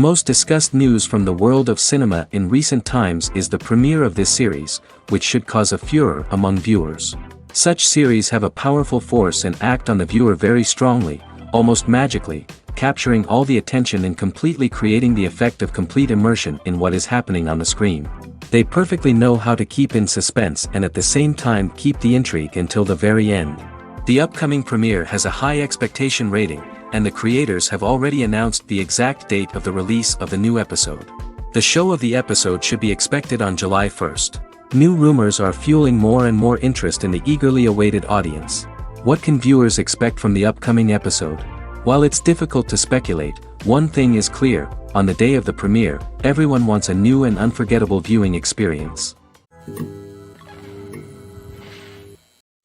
most discussed news from the world of cinema in recent times is the premiere of this series, which should cause a furor among viewers. Such series have a powerful force and act on the viewer very strongly, almost magically, capturing all the attention and completely creating the effect of complete immersion in what is happening on the screen. They perfectly know how to keep in suspense and at the same time keep the intrigue until the very end. The upcoming premiere has a high expectation rating, and the creators have already announced the exact date of the release of the new episode. The show of the episode should be expected on July 1st. New rumors are fueling more and more interest in the eagerly awaited audience. What can viewers expect from the upcoming episode? While it's difficult to speculate, one thing is clear: on the day of the premiere, everyone wants a new and unforgettable viewing experience.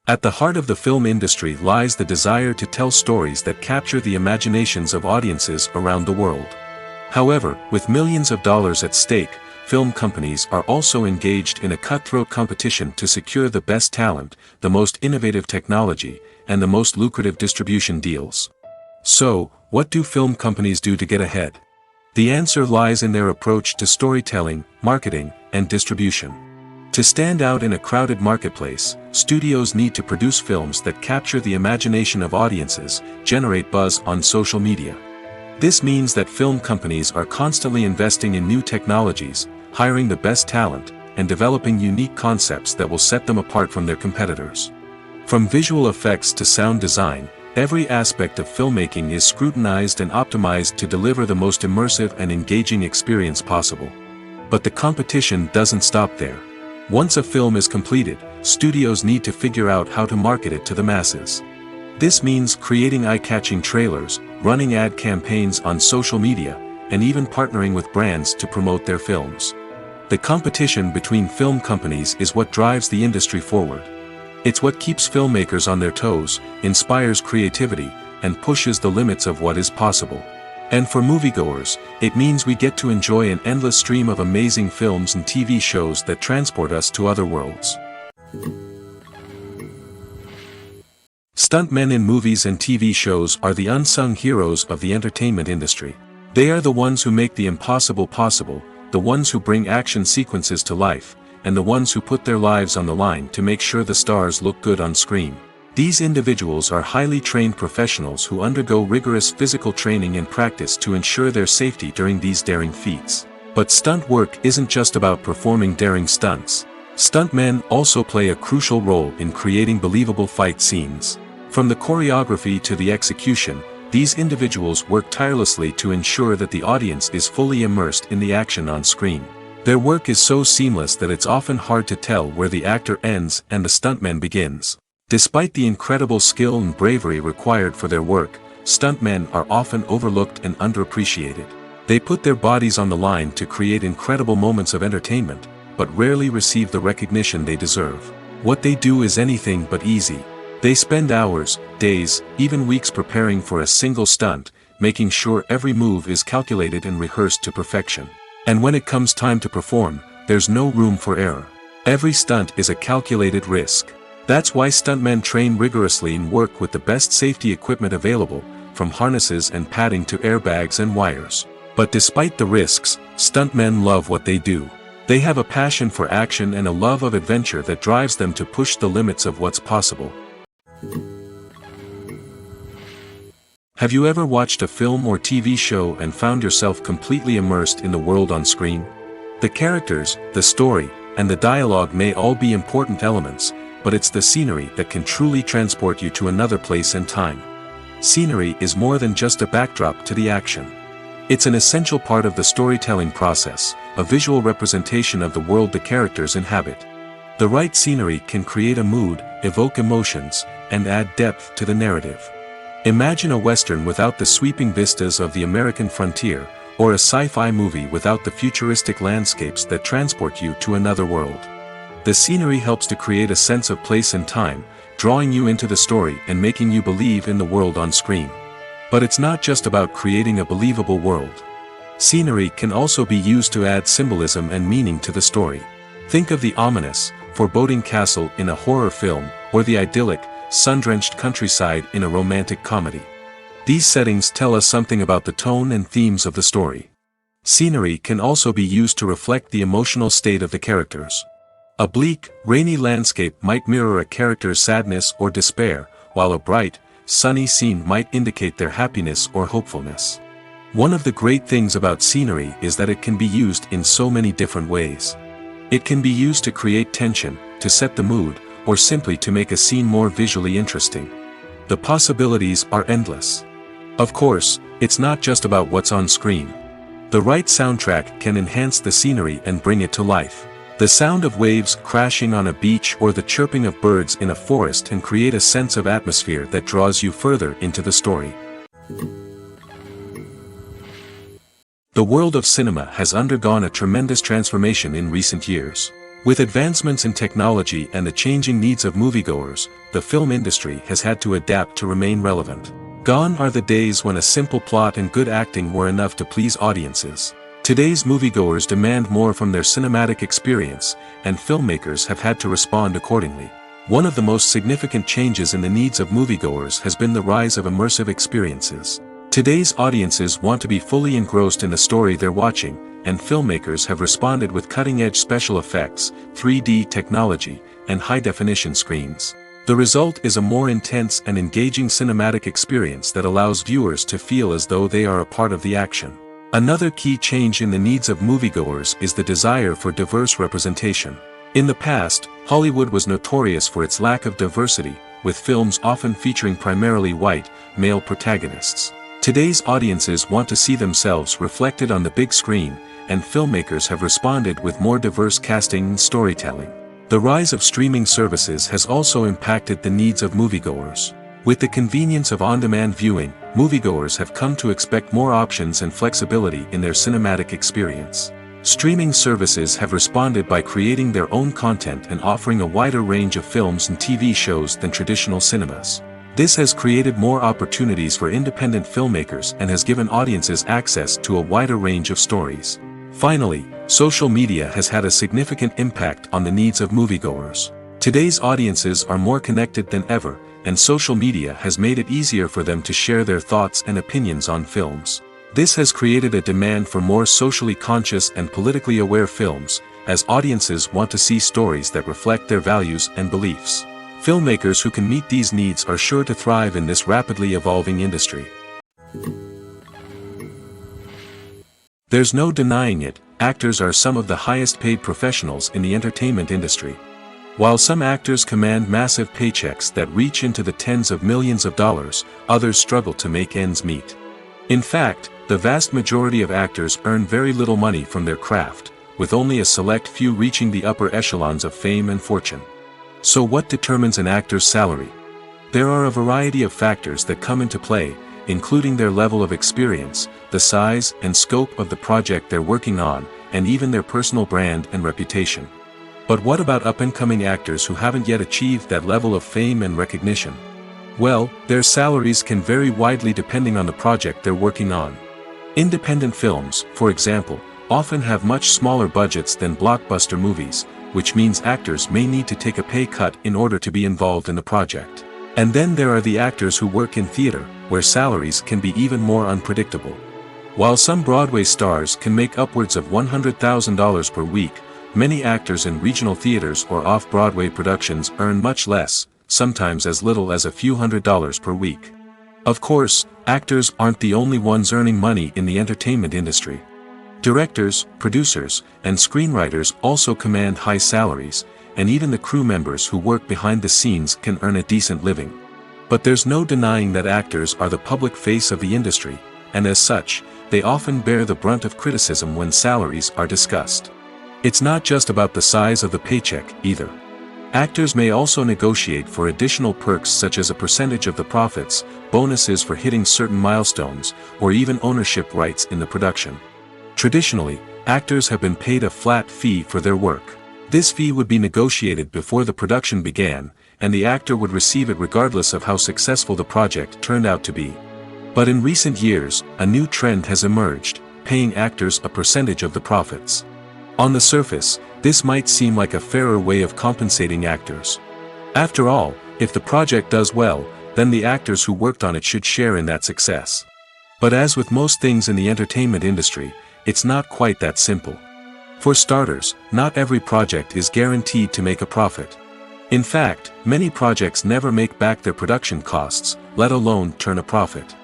At the heart of the film industry lies the desire to tell stories that capture the imaginations of audiences around the world. However, with millions of dollars at stake, film companies are also engaged in a cutthroat competition to secure the best talent, the most innovative technology, and the most lucrative distribution deals. So, what do film companies do to get ahead? The answer lies in their approach to storytelling, marketing, and distribution. To stand out in a crowded marketplace, studios need to produce films that capture the imagination of audiences, generate buzz on social media. This means that film companies are constantly investing in new technologies, hiring the best talent, and developing unique concepts that will set them apart from their competitors. From visual effects to sound design, every aspect of filmmaking is scrutinized and optimized to deliver the most immersive and engaging experience possible. But the competition doesn't stop there. Once a film is completed, studios need to figure out how to market it to the masses. This means creating eye-catching trailers, running ad campaigns on social media, and even partnering with brands to promote their films. The competition between film companies is what drives the industry forward. It's what keeps filmmakers on their toes, inspires creativity, and pushes the limits of what is possible. And for moviegoers, it means we get to enjoy an endless stream of amazing films and TV shows that transport us to other worlds. Stuntmen in movies and TV shows are the unsung heroes of the entertainment industry. They are the ones who make the impossible possible, the ones who bring action sequences to life, and the ones who put their lives on the line to make sure the stars look good on screen. These individuals are highly trained professionals who undergo rigorous physical training and practice to ensure their safety during these daring feats. But stunt work isn't just about performing daring stunts. Stuntmen also play a crucial role in creating believable fight scenes. From the choreography to the execution, these individuals work tirelessly to ensure that the audience is fully immersed in the action on screen. Their work is so seamless that it's often hard to tell where the actor ends and the stuntman begins. Despite the incredible skill and bravery required for their work, stuntmen are often overlooked and underappreciated. They put their bodies on the line to create incredible moments of entertainment, but rarely receive the recognition they deserve. What they do is anything but easy. They spend hours, days, even weeks preparing for a single stunt, making sure every move is calculated and rehearsed to perfection. And when it comes time to perform, there's no room for error. Every stunt is a calculated risk. That's why stuntmen train rigorously and work with the best safety equipment available, from harnesses and padding to airbags and wires. But despite the risks, stuntmen love what they do. They have a passion for action and a love of adventure that drives them to push the limits of what's possible. Have you ever watched a film or TV show and found yourself completely immersed in the world on screen? The characters, the story, and the dialogue may all be important elements, but it's the scenery that can truly transport you to another place and time. Scenery is more than just a backdrop to the action. It's an essential part of the storytelling process, a visual representation of the world the characters inhabit. The right scenery can create a mood, evoke emotions, and add depth to the narrative. Imagine a Western without the sweeping vistas of the American frontier, or a sci-fi movie without the futuristic landscapes that transport you to another world. The scenery helps to create a sense of place and time, drawing you into the story and making you believe in the world on screen. But it's not just about creating a believable world. Scenery can also be used to add symbolism and meaning to the story. Think of the ominous, foreboding castle in a horror film, or the idyllic, sun-drenched countryside in a romantic comedy. These settings tell us something about the tone and themes of the story. Scenery can also be used to reflect the emotional state of the characters. A bleak, rainy landscape might mirror a character's sadness or despair, while a bright, sunny scene might indicate their happiness or hopefulness. One of the great things about scenery is that it can be used in so many different ways. It can be used to create tension, to set the mood, or simply to make a scene more visually interesting. The possibilities are endless. Of course, it's not just about what's on screen. The right soundtrack can enhance the scenery and bring it to life. The sound of waves crashing on a beach or the chirping of birds in a forest can create a sense of atmosphere that draws you further into the story. The world of cinema has undergone a tremendous transformation in recent years. With advancements in technology and the changing needs of moviegoers, the film industry has had to adapt to remain relevant. Gone are the days when a simple plot and good acting were enough to please audiences. Today's moviegoers demand more from their cinematic experience, and filmmakers have had to respond accordingly. One of the most significant changes in the needs of moviegoers has been the rise of immersive experiences. Today's audiences want to be fully engrossed in the story they're watching, and filmmakers have responded with cutting-edge special effects, 3D technology, and high-definition screens. The result is a more intense and engaging cinematic experience that allows viewers to feel as though they are a part of the action. Another key change in the needs of moviegoers is the desire for diverse representation. In the past, Hollywood was notorious for its lack of diversity, with films often featuring primarily white, male protagonists. Today's audiences want to see themselves reflected on the big screen, and filmmakers have responded with more diverse casting and storytelling. The rise of streaming services has also impacted the needs of moviegoers. With the convenience of on-demand viewing, moviegoers have come to expect more options and flexibility in their cinematic experience. Streaming services have responded by creating their own content and offering a wider range of films and TV shows than traditional cinemas. This has created more opportunities for independent filmmakers and has given audiences access to a wider range of stories. Finally, social media has had a significant impact on the needs of moviegoers. Today's audiences are more connected than ever, and social media has made it easier for them to share their thoughts and opinions on films. This has created a demand for more socially conscious and politically aware films, as audiences want to see stories that reflect their values and beliefs. Filmmakers who can meet these needs are sure to thrive in this rapidly evolving industry. There's no denying it, actors are some of the highest paid professionals in the entertainment industry. While some actors command massive paychecks that reach into the tens of millions of dollars, others struggle to make ends meet. In fact, the vast majority of actors earn very little money from their craft, with only a select few reaching the upper echelons of fame and fortune. So what determines an actor's salary? There are a variety of factors that come into play, including their level of experience, the size and scope of the project they're working on, and even their personal brand and reputation. But what about up-and-coming actors who haven't yet achieved that level of fame and recognition? Well, their salaries can vary widely depending on the project they're working on. Independent films, for example, often have much smaller budgets than blockbuster movies, which means actors may need to take a pay cut in order to be involved in the project. And then there are the actors who work in theater, where salaries can be even more unpredictable. While some Broadway stars can make upwards of $100,000 per week, many actors in regional theaters or off-Broadway productions earn much less, sometimes as little as a few $100s per week. Of course, actors aren't the only ones earning money in the entertainment industry. Directors, producers, and screenwriters also command high salaries, and even the crew members who work behind the scenes can earn a decent living. But there's no denying that actors are the public face of the industry, and as such, they often bear the brunt of criticism when salaries are discussed. It's not just about the size of the paycheck, either. Actors may also negotiate for additional perks such as a percentage of the profits, bonuses for hitting certain milestones, or even ownership rights in the production. Traditionally, actors have been paid a flat fee for their work. This fee would be negotiated before the production began, and the actor would receive it regardless of how successful the project turned out to be. But in recent years, a new trend has emerged, paying actors a percentage of the profits. On the surface, this might seem like a fairer way of compensating actors. After all, if the project does well, then the actors who worked on it should share in that success. But as with most things in the entertainment industry, It's not quite that simple. For starters, not every project is guaranteed to make a profit. In fact, many projects never make back their production costs, let alone turn a profit.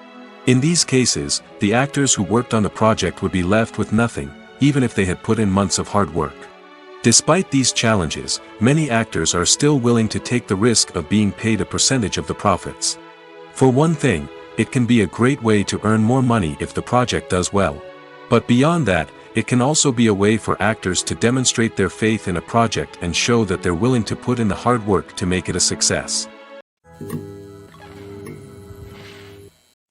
In these cases, the actors who worked on the project would be left with nothing, even if they had put in months of hard work. Despite these challenges, many actors are still willing to take the risk of being paid a percentage of the profits. For one thing, it can be a great way to earn more money if the project does well. But beyond that, it can also be a way for actors to demonstrate their faith in a project and show that they're willing to put in the hard work to make it a success.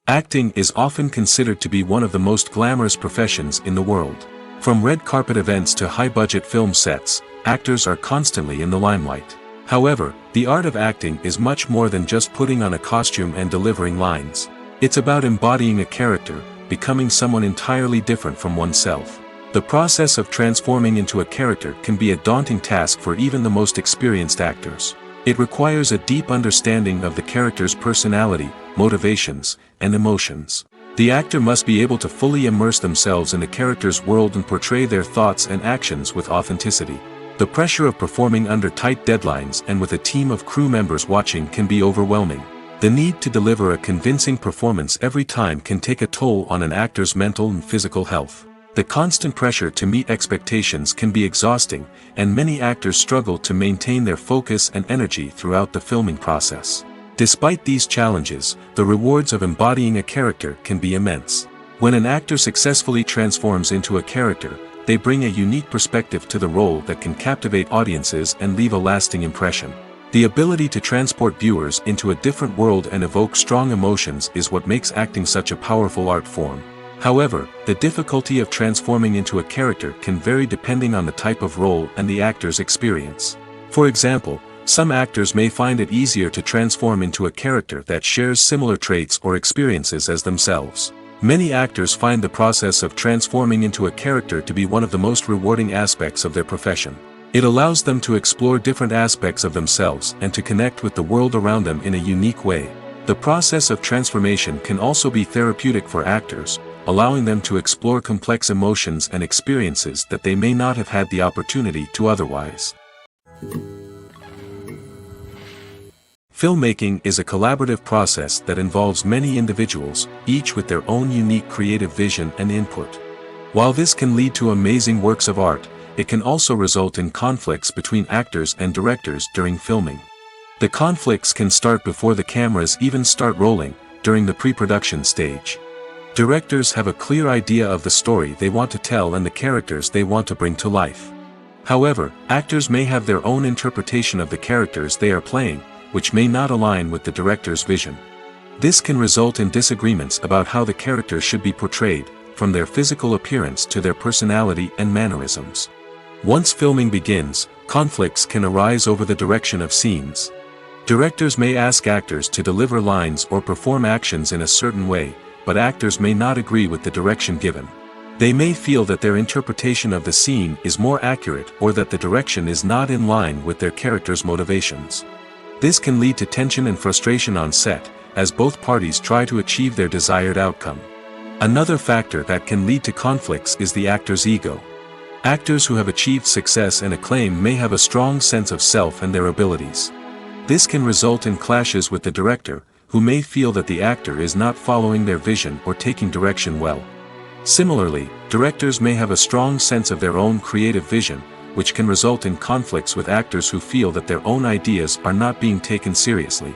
Acting is often considered to be one of the most glamorous professions in the world. From red carpet events to high-budget film sets, actors are constantly in the limelight. However, the art of acting is much more than just putting on a costume and delivering lines. It's about embodying a character, becoming someone entirely different from oneself. The process of transforming into a character can be a daunting task for even the most experienced actors. It requires a deep understanding of the character's personality, motivations, and emotions. The actor must be able to fully immerse themselves in the character's world and portray their thoughts and actions with authenticity. The pressure of performing under tight deadlines and with a team of crew members watching can be overwhelming. The need to deliver a convincing performance every time can take a toll on an actor's mental and physical health. The constant pressure to meet expectations can be exhausting, and many actors struggle to maintain their focus and energy throughout the filming process. Despite these challenges, the rewards of embodying a character can be immense. When an actor successfully transforms into a character, they bring a unique perspective to the role that can captivate audiences and leave a lasting impression. The ability to transport viewers into a different world and evoke strong emotions is what makes acting such a powerful art form. However, the difficulty of transforming into a character can vary depending on the type of role and the actor's experience. For example, some actors may find it easier to transform into a character that shares similar traits or experiences as themselves. Many actors find the process of transforming into a character to be one of the most rewarding aspects of their profession. It allows them to explore different aspects of themselves and to connect with the world around them in a unique way. The process of transformation can also be therapeutic for actors, allowing them to explore complex emotions and experiences that they may not have had the opportunity to otherwise. Filmmaking is a collaborative process that involves many individuals, each with their own unique creative vision and input. While this can lead to amazing works of art, it can also result in conflicts between actors and directors during filming. The conflicts can start before the cameras even start rolling, during the pre-production stage. Directors have a clear idea of the story they want to tell and the characters they want to bring to life. However, actors may have their own interpretation of the characters they are playing, which may not align with the director's vision. This can result in disagreements about how the character should be portrayed, from their physical appearance to their personality and mannerisms. Once filming begins, conflicts can arise over the direction of scenes. Directors may ask actors to deliver lines or perform actions in a certain way, but actors may not agree with the direction given. They may feel that their interpretation of the scene is more accurate or that the direction is not in line with their character's motivations. This can lead to tension and frustration on set, as both parties try to achieve their desired outcome. Another factor that can lead to conflicts is the actor's ego. Actors who have achieved success and acclaim may have a strong sense of self and their abilities. This can result in clashes with the director, who may feel that the actor is not following their vision or taking direction well. Similarly, directors may have a strong sense of their own creative vision, which can result in conflicts with actors who feel that their own ideas are not being taken seriously.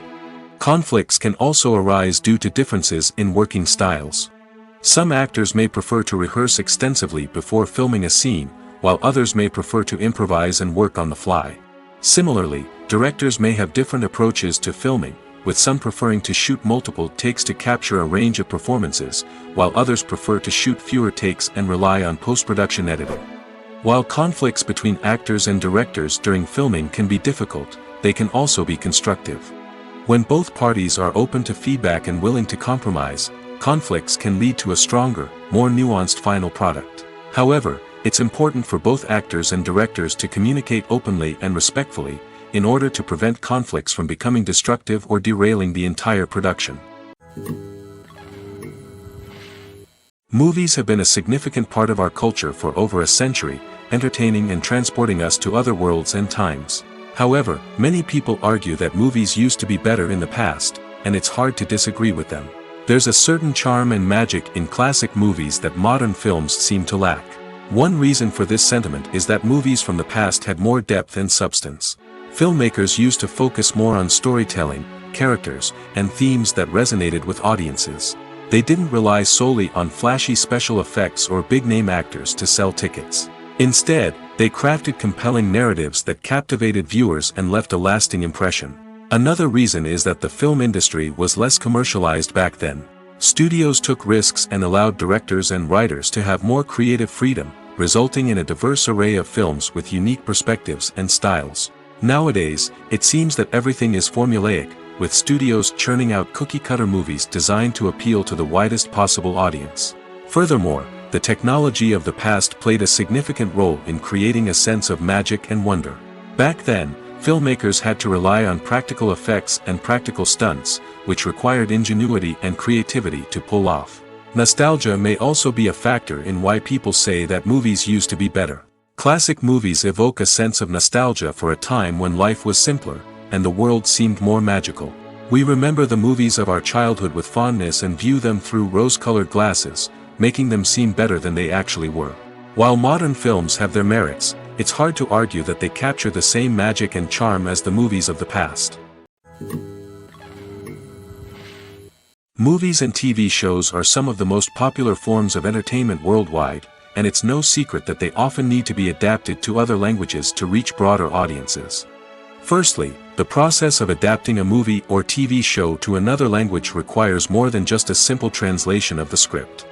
Conflicts can also arise due to differences in working styles. Some actors may prefer to rehearse extensively before filming a scene, while others may prefer to improvise and work on the fly. Similarly, directors may have different approaches to filming, with some preferring to shoot multiple takes to capture a range of performances, while others prefer to shoot fewer takes and rely on post-production editing. While conflicts between actors and directors during filming can be difficult, they can also be constructive. When both parties are open to feedback and willing to compromise, conflicts can lead to a stronger, more nuanced final product. However, it's important for both actors and directors to communicate openly and respectfully, in order to prevent conflicts from becoming destructive or derailing the entire production. Movies have been a significant part of our culture for over a century, entertaining and transporting us to other worlds and times. However, many people argue that movies used to be better in the past, and it's hard to disagree with them. There's a certain charm and magic in classic movies that modern films seem to lack. One reason for this sentiment is that movies from the past had more depth and substance. Filmmakers used to focus more on storytelling, characters, and themes that resonated with audiences. They didn't rely solely on flashy special effects or big-name actors to sell tickets. Instead, they crafted compelling narratives that captivated viewers and left a lasting impression. Another reason is that the film industry was less commercialized back then. Studios took risks and allowed directors and writers to have more creative freedom, resulting in a diverse array of films with unique perspectives and styles. Nowadays, it seems that everything is formulaic, with studios churning out cookie-cutter movies designed to appeal to the widest possible audience. Furthermore, the technology of the past played a significant role in creating a sense of magic and wonder. Back then, filmmakers had to rely on practical effects and practical stunts, which required ingenuity and creativity to pull off. Nostalgia may also be a factor in why people say that movies used to be better. Classic movies evoke a sense of nostalgia for a time when life was simpler, and the world seemed more magical. We remember the movies of our childhood with fondness and view them through rose-colored glasses, making them seem better than they actually were. While modern films have their merits, it's hard to argue that they capture the same magic and charm as the movies of the past. Movies and TV shows are some of the most popular forms of entertainment worldwide, and it's no secret that they often need to be adapted to other languages to reach broader audiences. Firstly, the process of adapting a movie or TV show to another language requires more than just a simple translation of the script.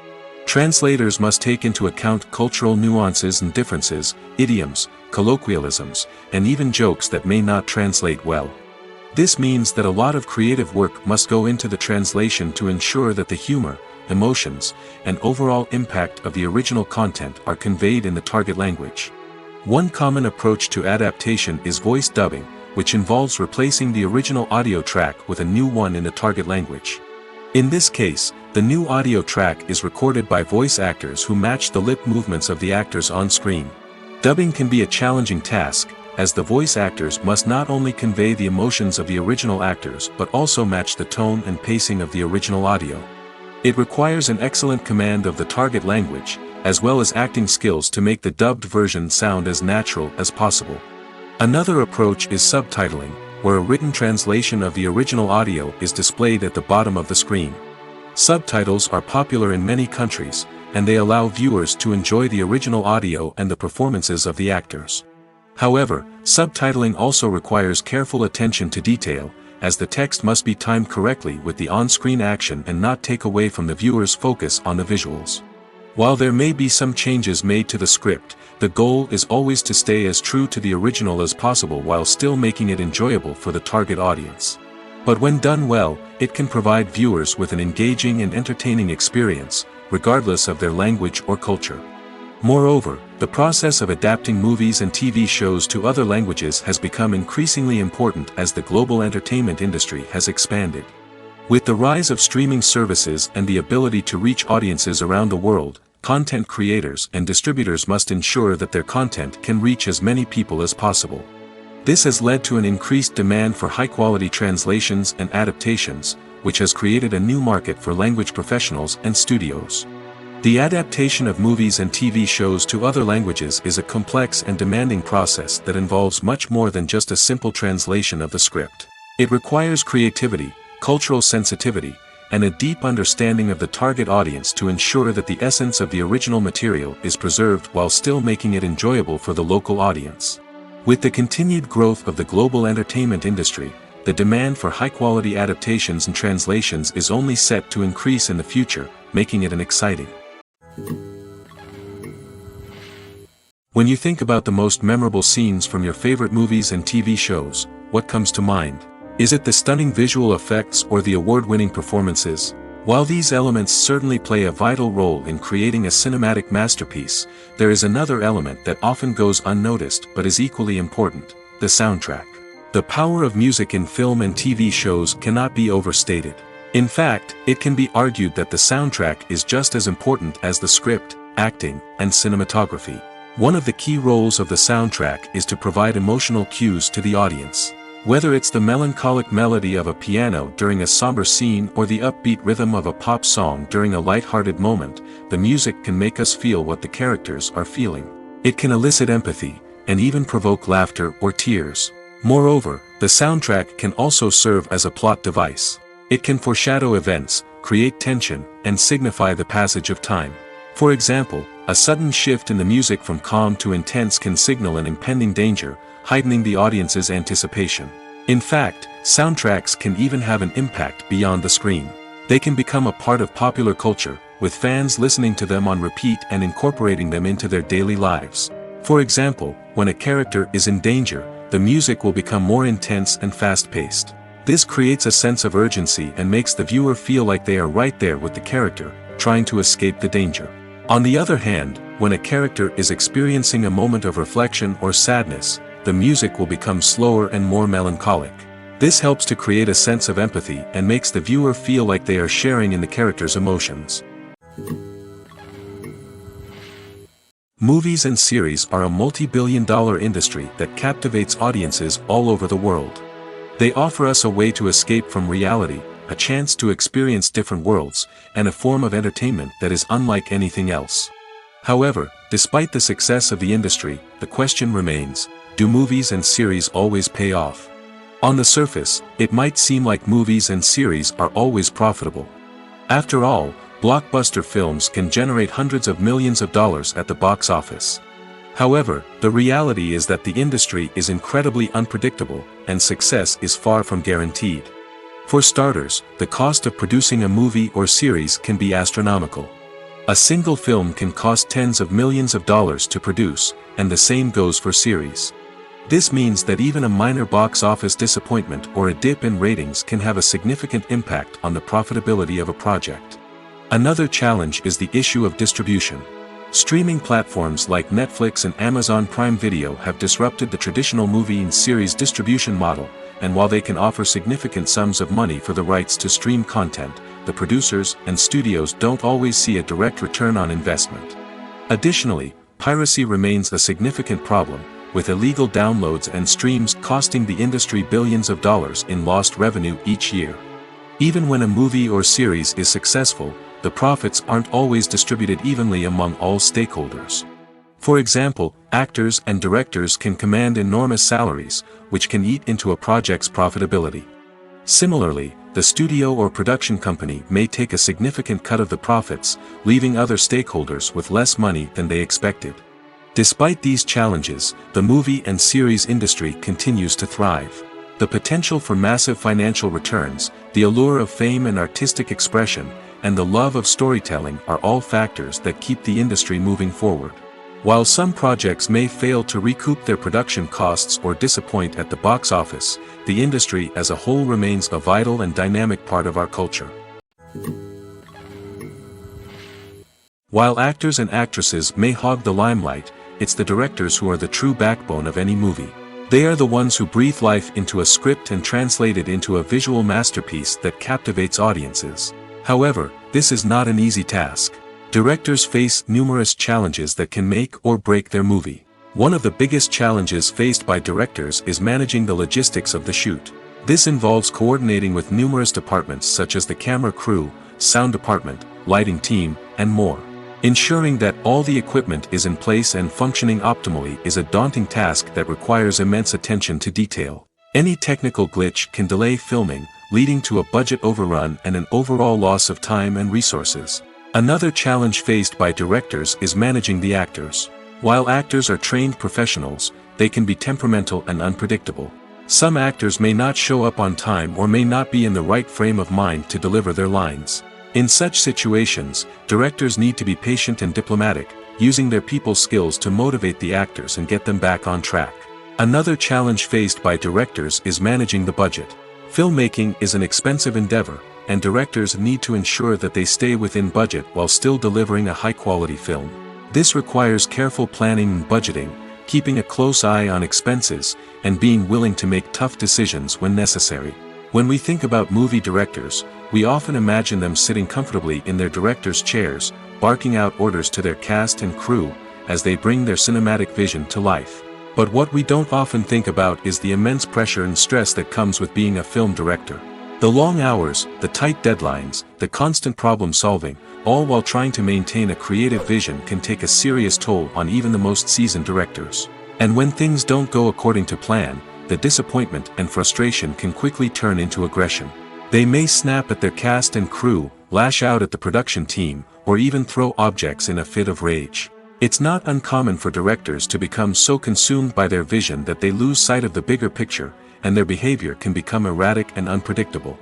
Translators must take into account cultural nuances and differences, idioms, colloquialisms, and even jokes that may not translate well. This means that a lot of creative work must go into the translation to ensure that the humor, emotions, and overall impact of the original content are conveyed in the target language. One common approach to adaptation is voice dubbing, which involves replacing the original audio track with a new one in the target language. In this case, the new audio track is recorded by voice actors who match the lip movements of the actors on screen. Dubbing can be a challenging task, as the voice actors must not only convey the emotions of the original actors but also match the tone and pacing of the original audio. It requires an excellent command of the target language, as well as acting skills to make the dubbed version sound as natural as possible. Another approach is subtitling, where a written translation of the original audio is displayed at the bottom of the screen. Subtitles are popular in many countries, and they allow viewers to enjoy the original audio and the performances of the actors. However, subtitling also requires careful attention to detail, as the text must be timed correctly with the on-screen action and not take away from the viewer's focus on the visuals. While there may be some changes made to the script, the goal is always to stay as true to the original as possible while still making it enjoyable for the target audience. But when done well, it can provide viewers with an engaging and entertaining experience, regardless of their language or culture. Moreover, the process of adapting movies and TV shows to other languages has become increasingly important as the global entertainment industry has expanded. With the rise of streaming services and the ability to reach audiences around the world, content creators and distributors must ensure that their content can reach as many people as possible. This has led to an increased demand for high-quality translations and adaptations, which has created a new market for language professionals and studios. The adaptation of movies and TV shows to other languages is a complex and demanding process that involves much more than just a simple translation of the script. It requires creativity, cultural sensitivity, and a deep understanding of the target audience to ensure that the essence of the original material is preserved while still making it enjoyable for the local audience. With the continued growth of the global entertainment industry, the demand for high-quality adaptations and translations is only set to increase in the future, making it an exciting. When you think about the most memorable scenes from your favorite movies and TV shows, what comes to mind? Is it the stunning visual effects or the award-winning performances? While these elements certainly play a vital role in creating a cinematic masterpiece, there is another element that often goes unnoticed but is equally important: the soundtrack. The power of music in film and TV shows cannot be overstated. In fact, it can be argued that the soundtrack is just as important as the script, acting, and cinematography. One of the key roles of the soundtrack is to provide emotional cues to the audience. Whether it's the melancholic melody of a piano during a somber scene or the upbeat rhythm of a pop song during a light-hearted moment, the music can make us feel what the characters are feeling. It can elicit empathy, and even provoke laughter or tears. Moreover, the soundtrack can also serve as a plot device. It can foreshadow events, create tension, and signify the passage of time. For example, a sudden shift in the music from calm to intense can signal an impending danger, heightening the audience's anticipation. In fact, soundtracks can even have an impact beyond the screen. They can become a part of popular culture, with fans listening to them on repeat and incorporating them into their daily lives. For example, when a character is in danger, the music will become more intense and fast-paced. This creates a sense of urgency and makes the viewer feel like they are right there with the character, trying to escape the danger. On the other hand, when a character is experiencing a moment of reflection or sadness, the music will become slower and more melancholic. This helps to create a sense of empathy and makes the viewer feel like they are sharing in the character's emotions. Movies and series are a multi-billion-dollar industry that captivates audiences all over the world. They offer us a way to escape from reality, a chance to experience different worlds, and a form of entertainment that is unlike anything else. However, despite the success of the industry, the question remains, do movies and series always pay off? On the surface, it might seem like movies and series are always profitable. After all, blockbuster films can generate hundreds of millions of dollars at the box office. However, the reality is that the industry is incredibly unpredictable, and success is far from guaranteed. For starters, the cost of producing a movie or series can be astronomical. A single film can cost tens of millions of dollars to produce, and the same goes for series. This means that even a minor box office disappointment or a dip in ratings can have a significant impact on the profitability of a project. Another challenge is the issue of distribution. Streaming platforms like Netflix and Amazon Prime Video have disrupted the traditional movie and series distribution model, and while they can offer significant sums of money for the rights to stream content, the producers and studios don't always see a direct return on investment. Additionally, piracy remains a significant problem, with illegal downloads and streams costing the industry billions of dollars in lost revenue each year. Even when a movie or series is successful, the profits aren't always distributed evenly among all stakeholders. For example, actors and directors can command enormous salaries, which can eat into a project's profitability. Similarly, the studio or production company may take a significant cut of the profits, leaving other stakeholders with less money than they expected. Despite these challenges, the movie and series industry continues to thrive. The potential for massive financial returns, the allure of fame and artistic expression, and the love of storytelling are all factors that keep the industry moving forward. While some projects may fail to recoup their production costs or disappoint at the box office, the industry as a whole remains a vital and dynamic part of our culture. While actors and actresses may hog the limelight, it's the directors who are the true backbone of any movie. They are the ones who breathe life into a script and translate it into a visual masterpiece that captivates audiences. However, this is not an easy task. Directors face numerous challenges that can make or break their movie. One of the biggest challenges faced by directors is managing the logistics of the shoot. This involves coordinating with numerous departments such as the camera crew, sound department, lighting team, and more. Ensuring that all the equipment is in place and functioning optimally is a daunting task that requires immense attention to detail. Any technical glitch can delay filming, leading to a budget overrun and an overall loss of time and resources. Another challenge faced by directors is managing the actors. While actors are trained professionals, they can be temperamental and unpredictable. Some actors may not show up on time or may not be in the right frame of mind to deliver their lines. In such situations, directors need to be patient and diplomatic, using their people skills to motivate the actors and get them back on track. Another challenge faced by directors is managing the budget. Filmmaking is an expensive endeavor, and directors need to ensure that they stay within budget while still delivering a high-quality film. This requires careful planning and budgeting, keeping a close eye on expenses, and being willing to make tough decisions when necessary. When we think about movie directors, we often imagine them sitting comfortably in their director's chairs, barking out orders to their cast and crew, as they bring their cinematic vision to life. But what we don't often think about is the immense pressure and stress that comes with being a film director. The long hours, the tight deadlines, the constant problem solving, all while trying to maintain a creative vision can take a serious toll on even the most seasoned directors. And when things don't go according to plan, the disappointment and frustration can quickly turn into aggression. They may snap at their cast and crew, lash out at the production team, or even throw objects in a fit of rage. It's not uncommon for directors to become so consumed by their vision that they lose sight of the bigger picture, and their behavior can become erratic and unpredictable.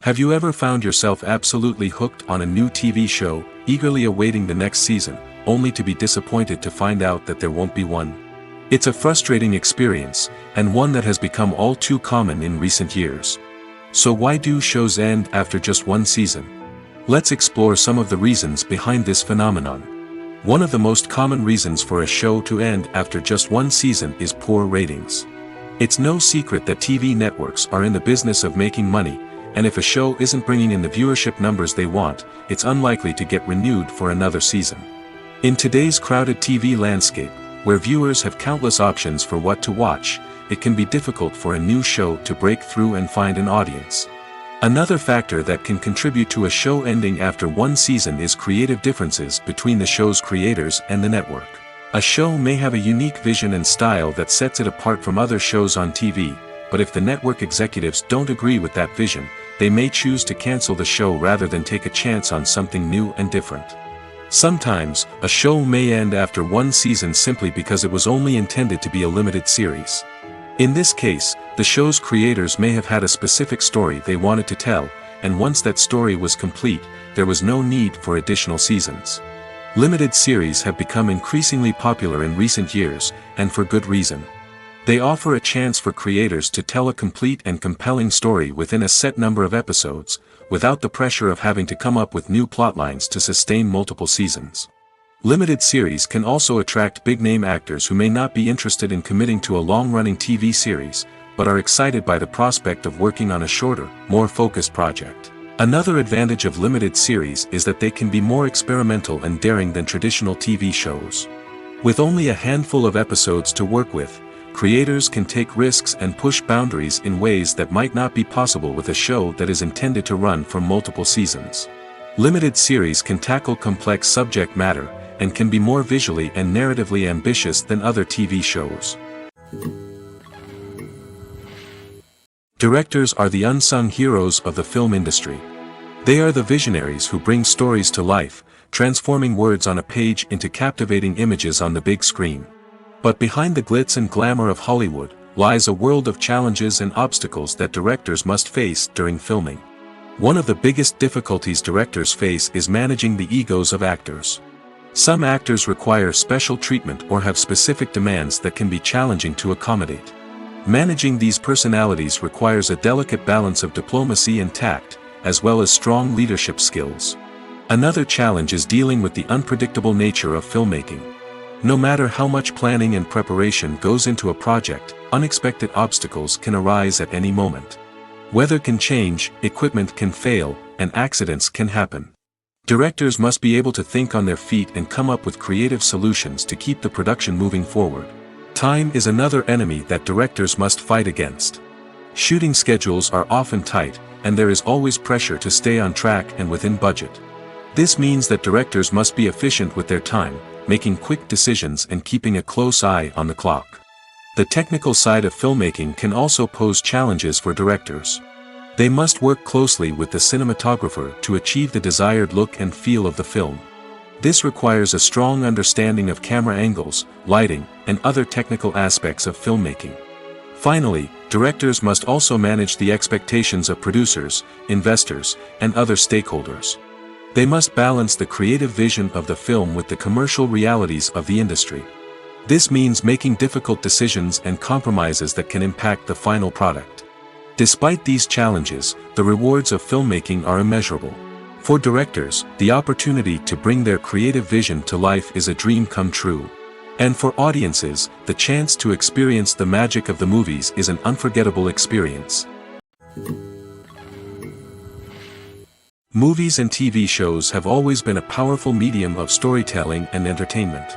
Have you ever found yourself absolutely hooked on a new TV show, eagerly awaiting the next season, only to be disappointed to find out that there won't be one? It's a frustrating experience, and one that has become all too common in recent years. So why do shows end after just one season? Let's explore some of the reasons behind this phenomenon. One of the most common reasons for a show to end after just one season is poor ratings. It's no secret that TV networks are in the business of making money, and if a show isn't bringing in the viewership numbers they want, it's unlikely to get renewed for another season. In today's crowded TV landscape, where viewers have countless options for what to watch, it can be difficult for a new show to break through and find an audience. Another factor that can contribute to a show ending after one season is creative differences between the show's creators and the network. A show may have a unique vision and style that sets it apart from other shows on TV, but if the network executives don't agree with that vision, they may choose to cancel the show rather than take a chance on something new and different. Sometimes, a show may end after one season simply because it was only intended to be a limited series. In this case, the show's creators may have had a specific story they wanted to tell, and once that story was complete, there was no need for additional seasons. Limited series have become increasingly popular in recent years, and for good reason. They offer a chance for creators to tell a complete and compelling story within a set number of episodes, without the pressure of having to come up with new plotlines to sustain multiple seasons. Limited series can also attract big-name actors who may not be interested in committing to a long-running TV series, but are excited by the prospect of working on a shorter, more focused project. Another advantage of limited series is that they can be more experimental and daring than traditional TV shows. With only a handful of episodes to work with, creators can take risks and push boundaries in ways that might not be possible with a show that is intended to run for multiple seasons. Limited series can tackle complex subject matter, and can be more visually and narratively ambitious than other TV shows. Directors are the unsung heroes of the film industry. They are the visionaries who bring stories to life, transforming words on a page into captivating images on the big screen. But behind the glitz and glamour of Hollywood, lies a world of challenges and obstacles that directors must face during filming. One of the biggest difficulties directors face is managing the egos of actors. Some actors require special treatment or have specific demands that can be challenging to accommodate. Managing these personalities requires a delicate balance of diplomacy and tact, as well as strong leadership skills. Another challenge is dealing with the unpredictable nature of filmmaking. No matter how much planning and preparation goes into a project, unexpected obstacles can arise at any moment. Weather can change, equipment can fail, and accidents can happen. Directors must be able to think on their feet and come up with creative solutions to keep the production moving forward. Time is another enemy that directors must fight against. Shooting schedules are often tight, and there is always pressure to stay on track and within budget. This means that directors must be efficient with their time, making quick decisions and keeping a close eye on the clock. The technical side of filmmaking can also pose challenges for directors. They must work closely with the cinematographer to achieve the desired look and feel of the film. This requires a strong understanding of camera angles, lighting, and other technical aspects of filmmaking. Finally, directors must also manage the expectations of producers, investors, and other stakeholders. They must balance the creative vision of the film with the commercial realities of the industry. This means making difficult decisions and compromises that can impact the final product. Despite these challenges, the rewards of filmmaking are immeasurable. For directors, the opportunity to bring their creative vision to life is a dream come true. And for audiences, the chance to experience the magic of the movies is an unforgettable experience. Movies and TV shows have always been a powerful medium of storytelling and entertainment.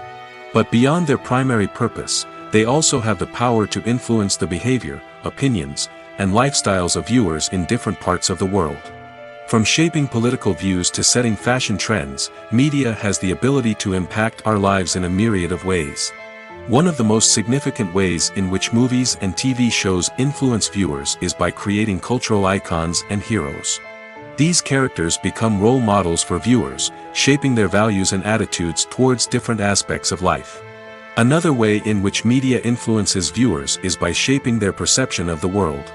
But beyond their primary purpose, they also have the power to influence the behavior, opinions, and lifestyles of viewers in different parts of the world. From shaping political views to setting fashion trends, media has the ability to impact our lives in a myriad of ways. One of the most significant ways in which movies and TV shows influence viewers is by creating cultural icons and heroes. These characters become role models for viewers, shaping their values and attitudes towards different aspects of life. Another way in which media influences viewers is by shaping their perception of the world.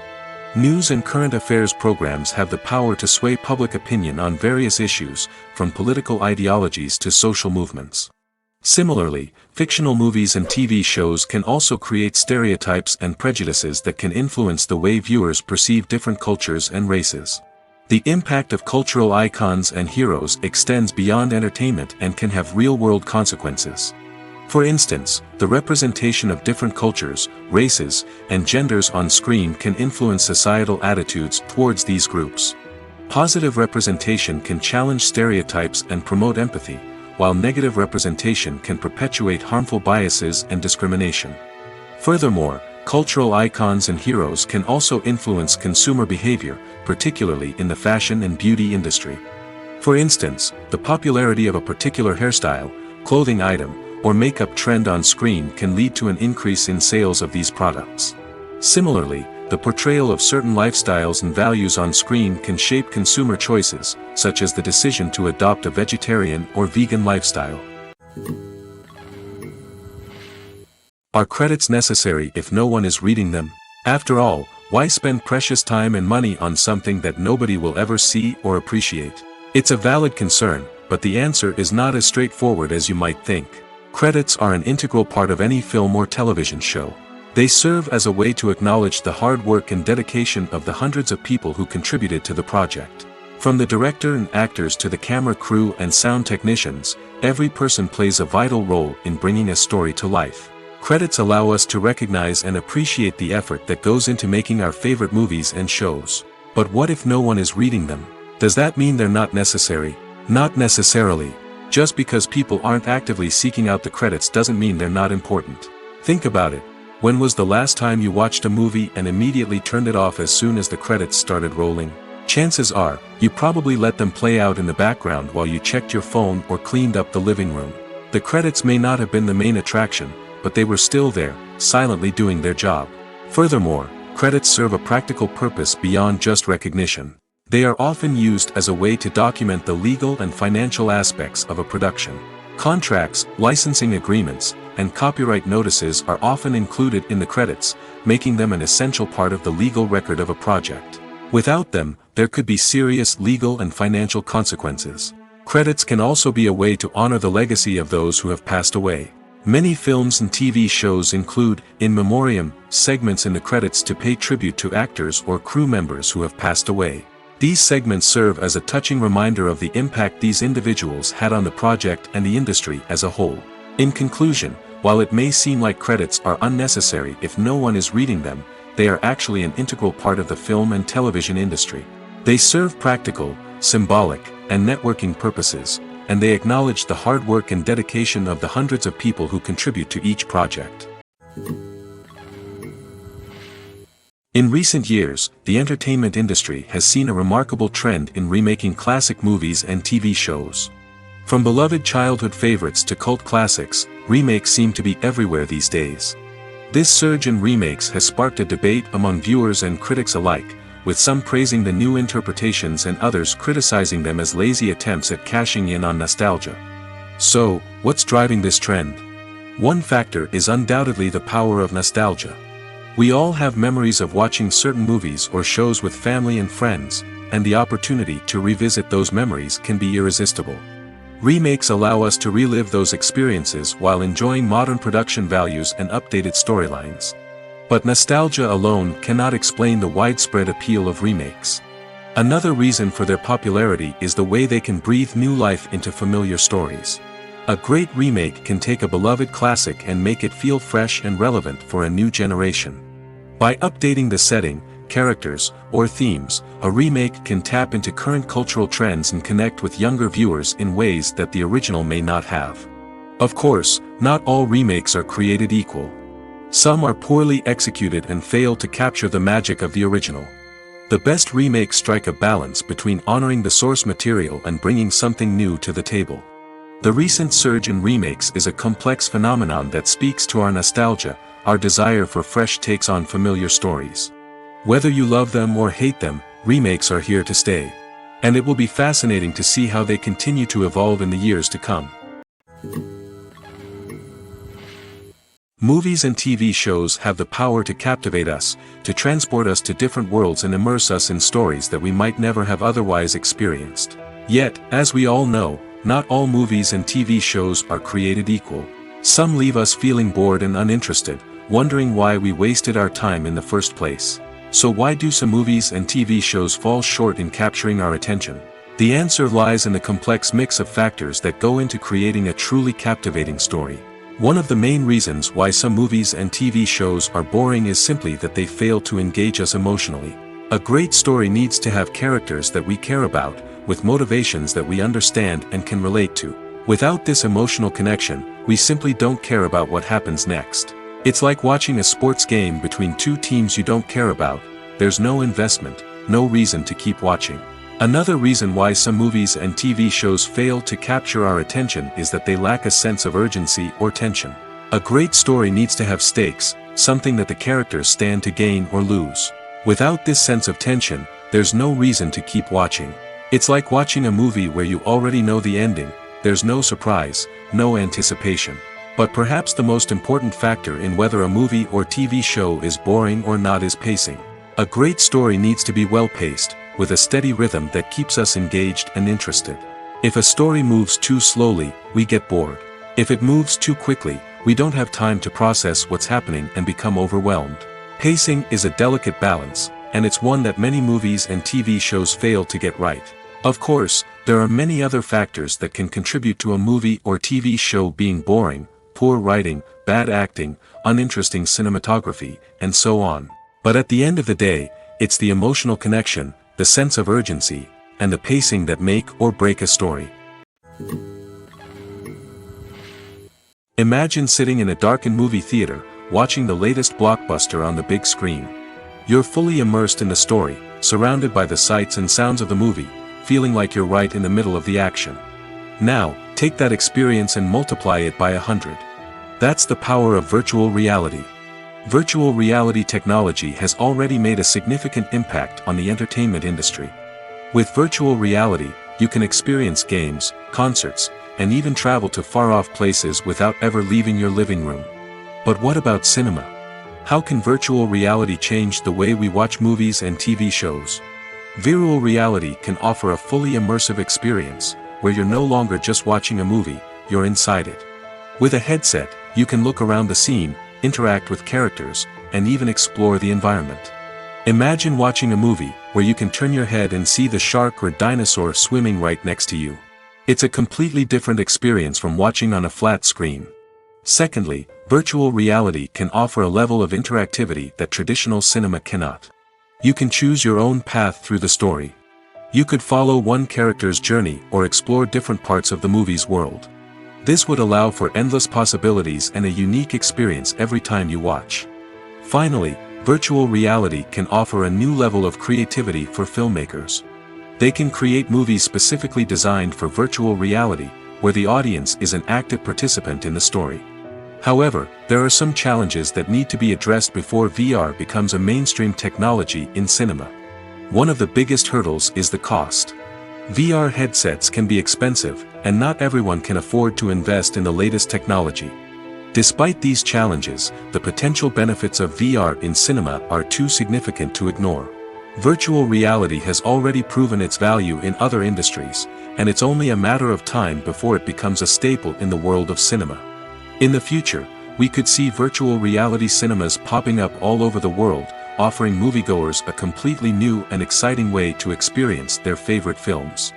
News and current affairs programs have the power to sway public opinion on various issues, from political ideologies to social movements. Similarly, fictional movies and TV shows can also create stereotypes and prejudices that can influence the way viewers perceive different cultures and races. The impact of cultural icons and heroes extends beyond entertainment and can have real-world consequences. For instance, the representation of different cultures, races, and genders on screen can influence societal attitudes towards these groups. Positive representation can challenge stereotypes and promote empathy, while negative representation can perpetuate harmful biases and discrimination. Furthermore, cultural icons and heroes can also influence consumer behavior, particularly in the fashion and beauty industry. For instance, the popularity of a particular hairstyle, clothing item, or makeup trend on screen can lead to an increase in sales of these products. Similarly, the portrayal of certain lifestyles and values on screen can shape consumer choices, such as the decision to adopt a vegetarian or vegan lifestyle. Are credits necessary if no one is reading them? After all, why spend precious time and money on something that nobody will ever see or appreciate? It's a valid concern, but the answer is not as straightforward as you might think. Credits are an integral part of any film or television show. They serve as a way to acknowledge the hard work and dedication of the hundreds of people who contributed to the project. From the director and actors to the camera crew and sound technicians, every person plays a vital role in bringing a story to life. Credits allow us to recognize and appreciate the effort that goes into making our favorite movies and shows. But what if no one is reading them? Does that mean they're not necessary? Not necessarily. Just because people aren't actively seeking out the credits doesn't mean they're not important. Think about it. When was the last time you watched a movie and immediately turned it off as soon as the credits started rolling? Chances are, you probably let them play out in the background while you checked your phone or cleaned up the living room. The credits may not have been the main attraction, but they were still there, silently doing their job. Furthermore, credits serve a practical purpose beyond just recognition. They are often used as a way to document the legal and financial aspects of a production. Contracts, licensing agreements, and copyright notices are often included in the credits, making them an essential part of the legal record of a project. Without them, there could be serious legal and financial consequences. Credits can also be a way to honor the legacy of those who have passed away. Many films and TV shows include, in memoriam, segments in the credits to pay tribute to actors or crew members who have passed away. These segments serve as a touching reminder of the impact these individuals had on the project and the industry as a whole. In conclusion, while it may seem like credits are unnecessary if no one is reading them, they are actually an integral part of the film and television industry. They serve practical, symbolic, and networking purposes, and they acknowledge the hard work and dedication of the hundreds of people who contribute to each project. In recent years, the entertainment industry has seen a remarkable trend in remaking classic movies and TV shows. From beloved childhood favorites to cult classics, remakes seem to be everywhere these days. This surge in remakes has sparked a debate among viewers and critics alike, with some praising the new interpretations and others criticizing them as lazy attempts at cashing in on nostalgia. So, what's driving this trend? One factor is undoubtedly the power of nostalgia. We all have memories of watching certain movies or shows with family and friends, and the opportunity to revisit those memories can be irresistible. Remakes allow us to relive those experiences while enjoying modern production values and updated storylines. But nostalgia alone cannot explain the widespread appeal of remakes. Another reason for their popularity is the way they can breathe new life into familiar stories. A great remake can take a beloved classic and make it feel fresh and relevant for a new generation. By updating the setting, characters, or themes, a remake can tap into current cultural trends and connect with younger viewers in ways that the original may not have. Of course, not all remakes are created equal. Some are poorly executed and fail to capture the magic of the original. The best remakes strike a balance between honoring the source material and bringing something new to the table. The recent surge in remakes is a complex phenomenon that speaks to our nostalgia, our desire for fresh takes on familiar stories. Whether you love them or hate them, remakes are here to stay. And it will be fascinating to see how they continue to evolve in the years to come. Movies and TV shows have the power to captivate us, to transport us to different worlds and immerse us in stories that we might never have otherwise experienced. Yet, as we all know, not all movies and TV shows are created equal. Some leave us feeling bored and uninterested, wondering why we wasted our time in the first place. So why do some movies and TV shows fall short in capturing our attention? The answer lies in the complex mix of factors that go into creating a truly captivating story. One of the main reasons why some movies and TV shows are boring is simply that they fail to engage us emotionally. A great story needs to have characters that we care about, with motivations that we understand and can relate to. Without this emotional connection, we simply don't care about what happens next. It's like watching a sports game between two teams you don't care about. There's no investment, no reason to keep watching. Another reason why some movies and TV shows fail to capture our attention is that they lack a sense of urgency or tension. A great story needs to have stakes, something that the characters stand to gain or lose. Without this sense of tension, there's no reason to keep watching. It's like watching a movie where you already know the ending. There's no surprise, no anticipation. But perhaps the most important factor in whether a movie or TV show is boring or not is pacing. A great story needs to be well-paced, with a steady rhythm that keeps us engaged and interested. If a story moves too slowly, we get bored. If it moves too quickly, we don't have time to process what's happening and become overwhelmed. Pacing is a delicate balance, and it's one that many movies and TV shows fail to get right. Of course, there are many other factors that can contribute to a movie or TV show being boring: poor writing, bad acting, uninteresting cinematography, and so on. But at the end of the day, it's the emotional connection, the sense of urgency, and the pacing that make or break a story. Imagine sitting in a darkened movie theater, watching the latest blockbuster on the big screen. You're fully immersed in the story, surrounded by the sights and sounds of the movie, feeling like you're right in the middle of the action. Now, take that experience and multiply it by 100. That's the power of virtual reality. Virtual reality technology has already made a significant impact on the entertainment industry. With virtual reality, you can experience games, concerts, and even travel to far-off places without ever leaving your living room. But what about cinema? How can virtual reality change the way we watch movies and TV shows? Virtual reality can offer a fully immersive experience, where you're no longer just watching a movie, you're inside it. With a headset, you can look around the scene, interact with characters, and even explore the environment. Imagine watching a movie where you can turn your head and see the shark or dinosaur swimming right next to you. It's a completely different experience from watching on a flat screen. Secondly, virtual reality can offer a level of interactivity that traditional cinema cannot. You can choose your own path through the story. You could follow one character's journey or explore different parts of the movie's world. This would allow for endless possibilities and a unique experience every time you watch. Finally, virtual reality can offer a new level of creativity for filmmakers. They can create movies specifically designed for virtual reality, where the audience is an active participant in the story. However, there are some challenges that need to be addressed before VR becomes a mainstream technology in cinema. One of the biggest hurdles is the cost. VR headsets can be expensive, and not everyone can afford to invest in the latest technology. Despite these challenges, the potential benefits of VR in cinema are too significant to ignore. Virtual reality has already proven its value in other industries, and it's only a matter of time before it becomes a staple in the world of cinema. In the future, we could see virtual reality cinemas popping up all over the world, offering moviegoers a completely new and exciting way to experience their favorite films.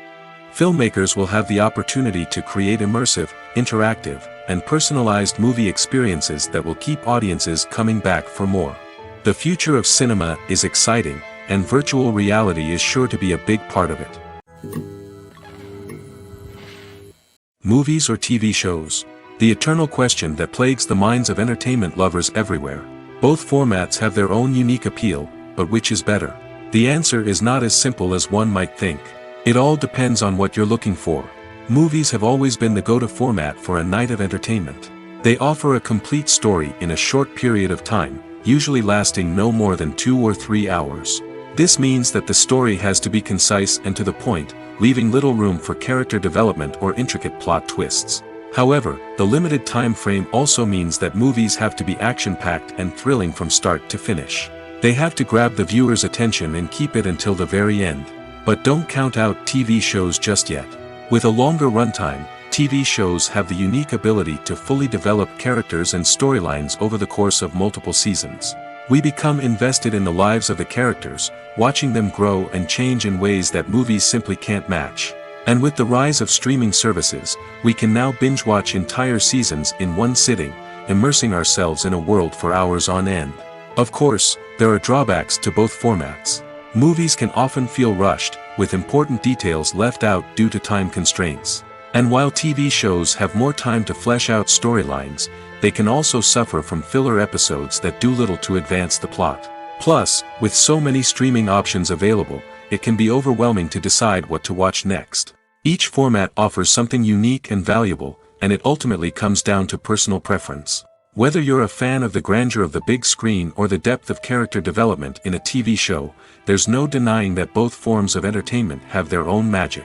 Filmmakers will have the opportunity to create immersive, interactive, and personalized movie experiences that will keep audiences coming back for more. The future of cinema is exciting, and virtual reality is sure to be a big part of it. Movies or TV shows? The eternal question that plagues the minds of entertainment lovers everywhere. Both formats have their own unique appeal, but which is better? The answer is not as simple as one might think. It all depends on what you're looking for. Movies have always been the go-to format for a night of entertainment. They offer a complete story in a short period of time, usually lasting no more than 2 or 3 hours. This means that the story has to be concise and to the point, leaving little room for character development or intricate plot twists. However, the limited time frame also means that movies have to be action-packed and thrilling from start to finish. They have to grab the viewer's attention and keep it until the very end. But don't count out TV shows just yet. With a longer runtime, TV shows have the unique ability to fully develop characters and storylines over the course of multiple seasons. We become invested in the lives of the characters, watching them grow and change in ways that movies simply can't match. And with the rise of streaming services, we can now binge-watch entire seasons in one sitting, immersing ourselves in a world for hours on end. Of course, there are drawbacks to both formats. Movies can often feel rushed, with important details left out due to time constraints. And while TV shows have more time to flesh out storylines, they can also suffer from filler episodes that do little to advance the plot. Plus, with so many streaming options available, it can be overwhelming to decide what to watch next. Each format offers something unique and valuable, and it ultimately comes down to personal preference. Whether you're a fan of the grandeur of the big screen or the depth of character development in a TV show, there's no denying that both forms of entertainment have their own magic.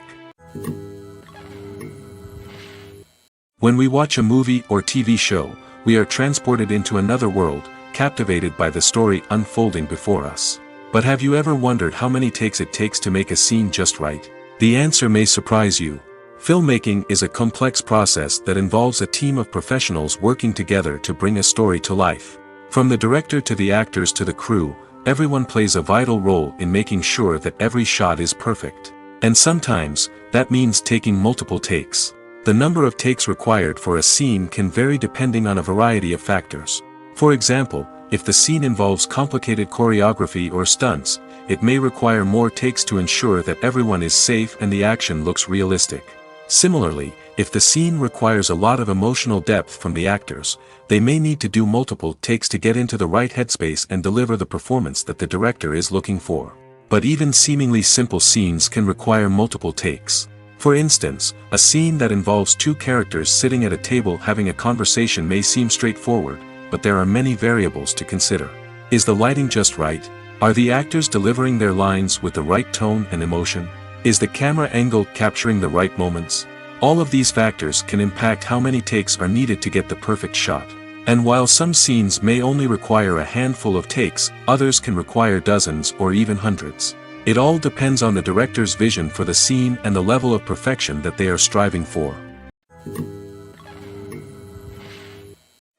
When we watch a movie or TV show, we are transported into another world, captivated by the story unfolding before us. But have you ever wondered how many takes it takes to make a scene just right? The answer may surprise you. Filmmaking is a complex process that involves a team of professionals working together to bring a story to life. From the director to the actors to the crew, everyone plays a vital role in making sure that every shot is perfect. And sometimes, that means taking multiple takes. The number of takes required for a scene can vary depending on a variety of factors. For example, if the scene involves complicated choreography or stunts, it may require more takes to ensure that everyone is safe and the action looks realistic. Similarly, if the scene requires a lot of emotional depth from the actors, they may need to do multiple takes to get into the right headspace and deliver the performance that the director is looking for. But even seemingly simple scenes can require multiple takes. For instance, a scene that involves 2 characters sitting at a table having a conversation may seem straightforward, but there are many variables to consider. Is the lighting just right? Are the actors delivering their lines with the right tone and emotion? Is the camera angle capturing the right moments? All of these factors can impact how many takes are needed to get the perfect shot. And while some scenes may only require a handful of takes, others can require dozens or even hundreds. It all depends on the director's vision for the scene and the level of perfection that they are striving for.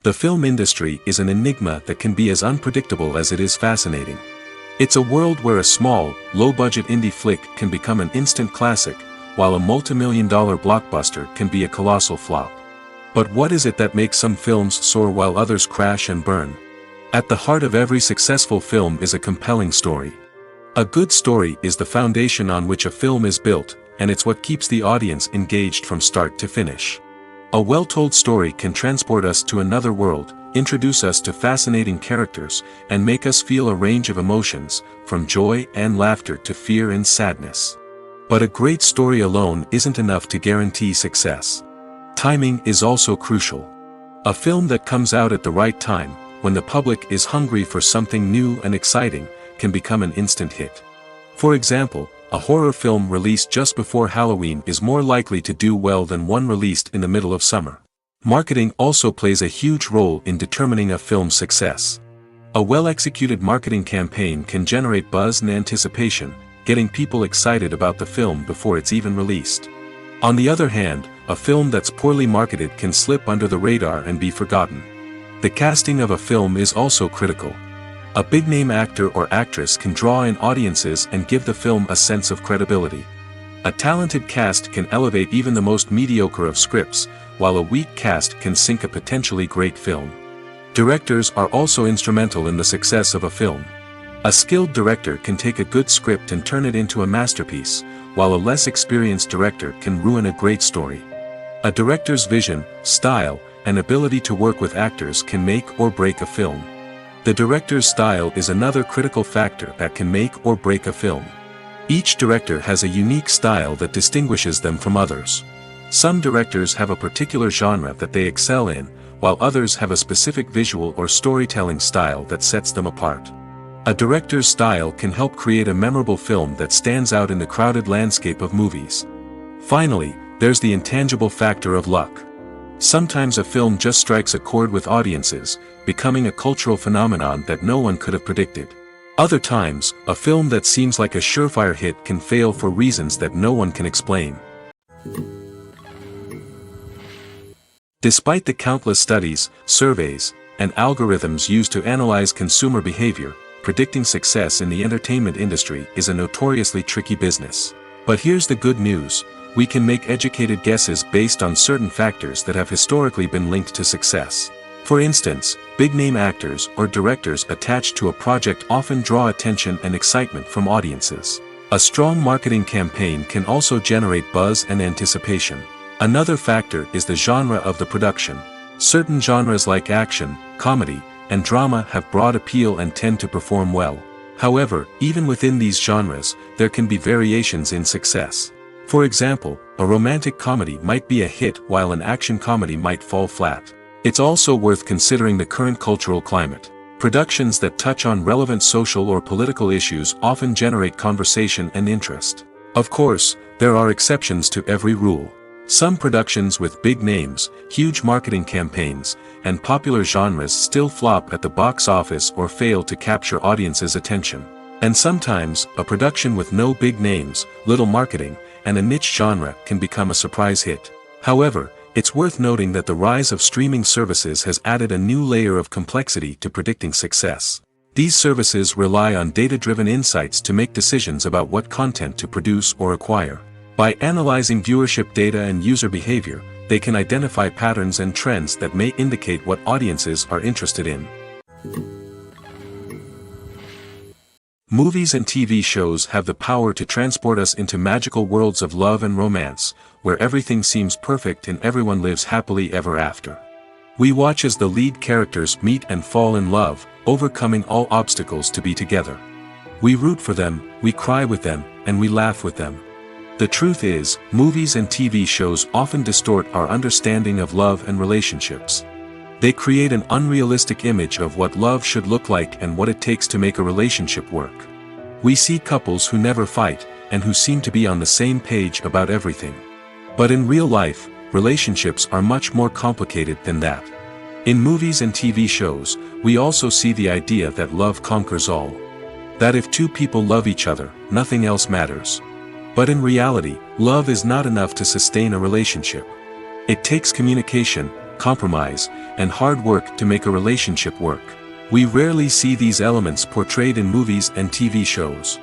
The film industry is an enigma that can be as unpredictable as it is fascinating. It's a world where a small, low-budget indie flick can become an instant classic, while a multi-million-dollar blockbuster can be a colossal flop. But what is it that makes some films soar while others crash and burn? At the heart of every successful film is a compelling story. A good story is the foundation on which a film is built, and it's what keeps the audience engaged from start to finish. A well-told story can transport us to another world, introduce us to fascinating characters, and make us feel a range of emotions, from joy and laughter to fear and sadness. But a great story alone isn't enough to guarantee success. Timing is also crucial. A film that comes out at the right time, when the public is hungry for something new and exciting, can become an instant hit. For example, a horror film released just before Halloween is more likely to do well than one released in the middle of summer. Marketing also plays a huge role in determining a film's success. A well-executed marketing campaign can generate buzz and anticipation, getting people excited about the film before it's even released. On the other hand, a film that's poorly marketed can slip under the radar and be forgotten. The casting of a film is also critical. A big-name actor or actress can draw in audiences and give the film a sense of credibility. A talented cast can elevate even the most mediocre of scripts, while a weak cast can sink a potentially great film. Directors are also instrumental in the success of a film. A skilled director can take a good script and turn it into a masterpiece, while a less experienced director can ruin a great story. A director's vision, style, and ability to work with actors can make or break a film. The director's style is another critical factor that can make or break a film. Each director has a unique style that distinguishes them from others. Some directors have a particular genre that they excel in, while others have a specific visual or storytelling style that sets them apart. A director's style can help create a memorable film that stands out in the crowded landscape of movies. Finally, there's the intangible factor of luck. Sometimes a film just strikes a chord with audiences, becoming a cultural phenomenon that no one could have predicted. Other times, a film that seems like a surefire hit can fail for reasons that no one can explain. Despite the countless studies, surveys, and algorithms used to analyze consumer behavior, predicting success in the entertainment industry is a notoriously tricky business. But here's the good news: we can make educated guesses based on certain factors that have historically been linked to success. For instance, big-name actors or directors attached to a project often draw attention and excitement from audiences. A strong marketing campaign can also generate buzz and anticipation. Another factor is the genre of the production. Certain genres like action, comedy, and drama have broad appeal and tend to perform well. However, even within these genres, there can be variations in success. For example, a romantic comedy might be a hit while an action comedy might fall flat. It's also worth considering the current cultural climate. Productions that touch on relevant social or political issues often generate conversation and interest. Of course, there are exceptions to every rule. Some productions with big names, huge marketing campaigns, and popular genres still flop at the box office or fail to capture audiences' attention. And sometimes, a production with no big names, little marketing, and a niche genre can become a surprise hit. However, it's worth noting that the rise of streaming services has added a new layer of complexity to predicting success. These services rely on data-driven insights to make decisions about what content to produce or acquire. By analyzing viewership data and user behavior, they can identify patterns and trends that may indicate what audiences are interested in. Movies and TV shows have the power to transport us into magical worlds of love and romance, where everything seems perfect and everyone lives happily ever after. We watch as the lead characters meet and fall in love, overcoming all obstacles to be together. We root for them, we cry with them, and we laugh with them. The truth is, movies and TV shows often distort our understanding of love and relationships. They create an unrealistic image of what love should look like and what it takes to make a relationship work. We see couples who never fight, and who seem to be on the same page about everything. But in real life, relationships are much more complicated than that. In movies and TV shows, we also see the idea that love conquers all. That if two people love each other, nothing else matters. But in reality, love is not enough to sustain a relationship. It takes communication, compromise, and hard work to make a relationship work. We rarely see these elements portrayed in movies and TV shows.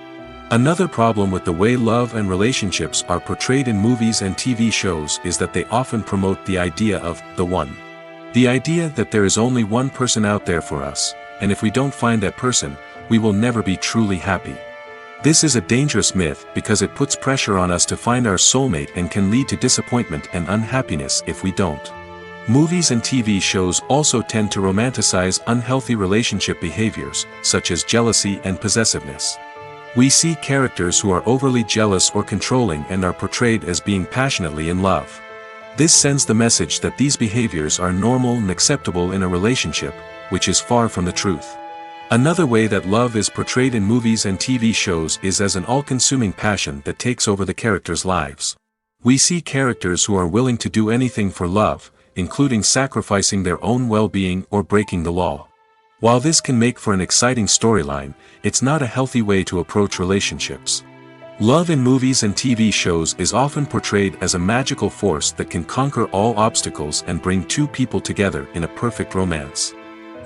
Another problem with the way love and relationships are portrayed in movies and TV shows is that they often promote the idea of the one. The idea that there is only one person out there for us, and if we don't find that person, we will never be truly happy. This is a dangerous myth because it puts pressure on us to find our soulmate and can lead to disappointment and unhappiness if we don't. Movies and TV shows also tend to romanticize unhealthy relationship behaviors, such as jealousy and possessiveness. We see characters who are overly jealous or controlling and are portrayed as being passionately in love. This sends the message that these behaviors are normal and acceptable in a relationship, which is far from the truth. Another way that love is portrayed in movies and TV shows is as an all-consuming passion that takes over the characters' lives. We see characters who are willing to do anything for love, including sacrificing their own well-being or breaking the law. While this can make for an exciting storyline, it's not a healthy way to approach relationships. Love in movies and TV shows is often portrayed as a magical force that can conquer all obstacles and bring two people together in a perfect romance.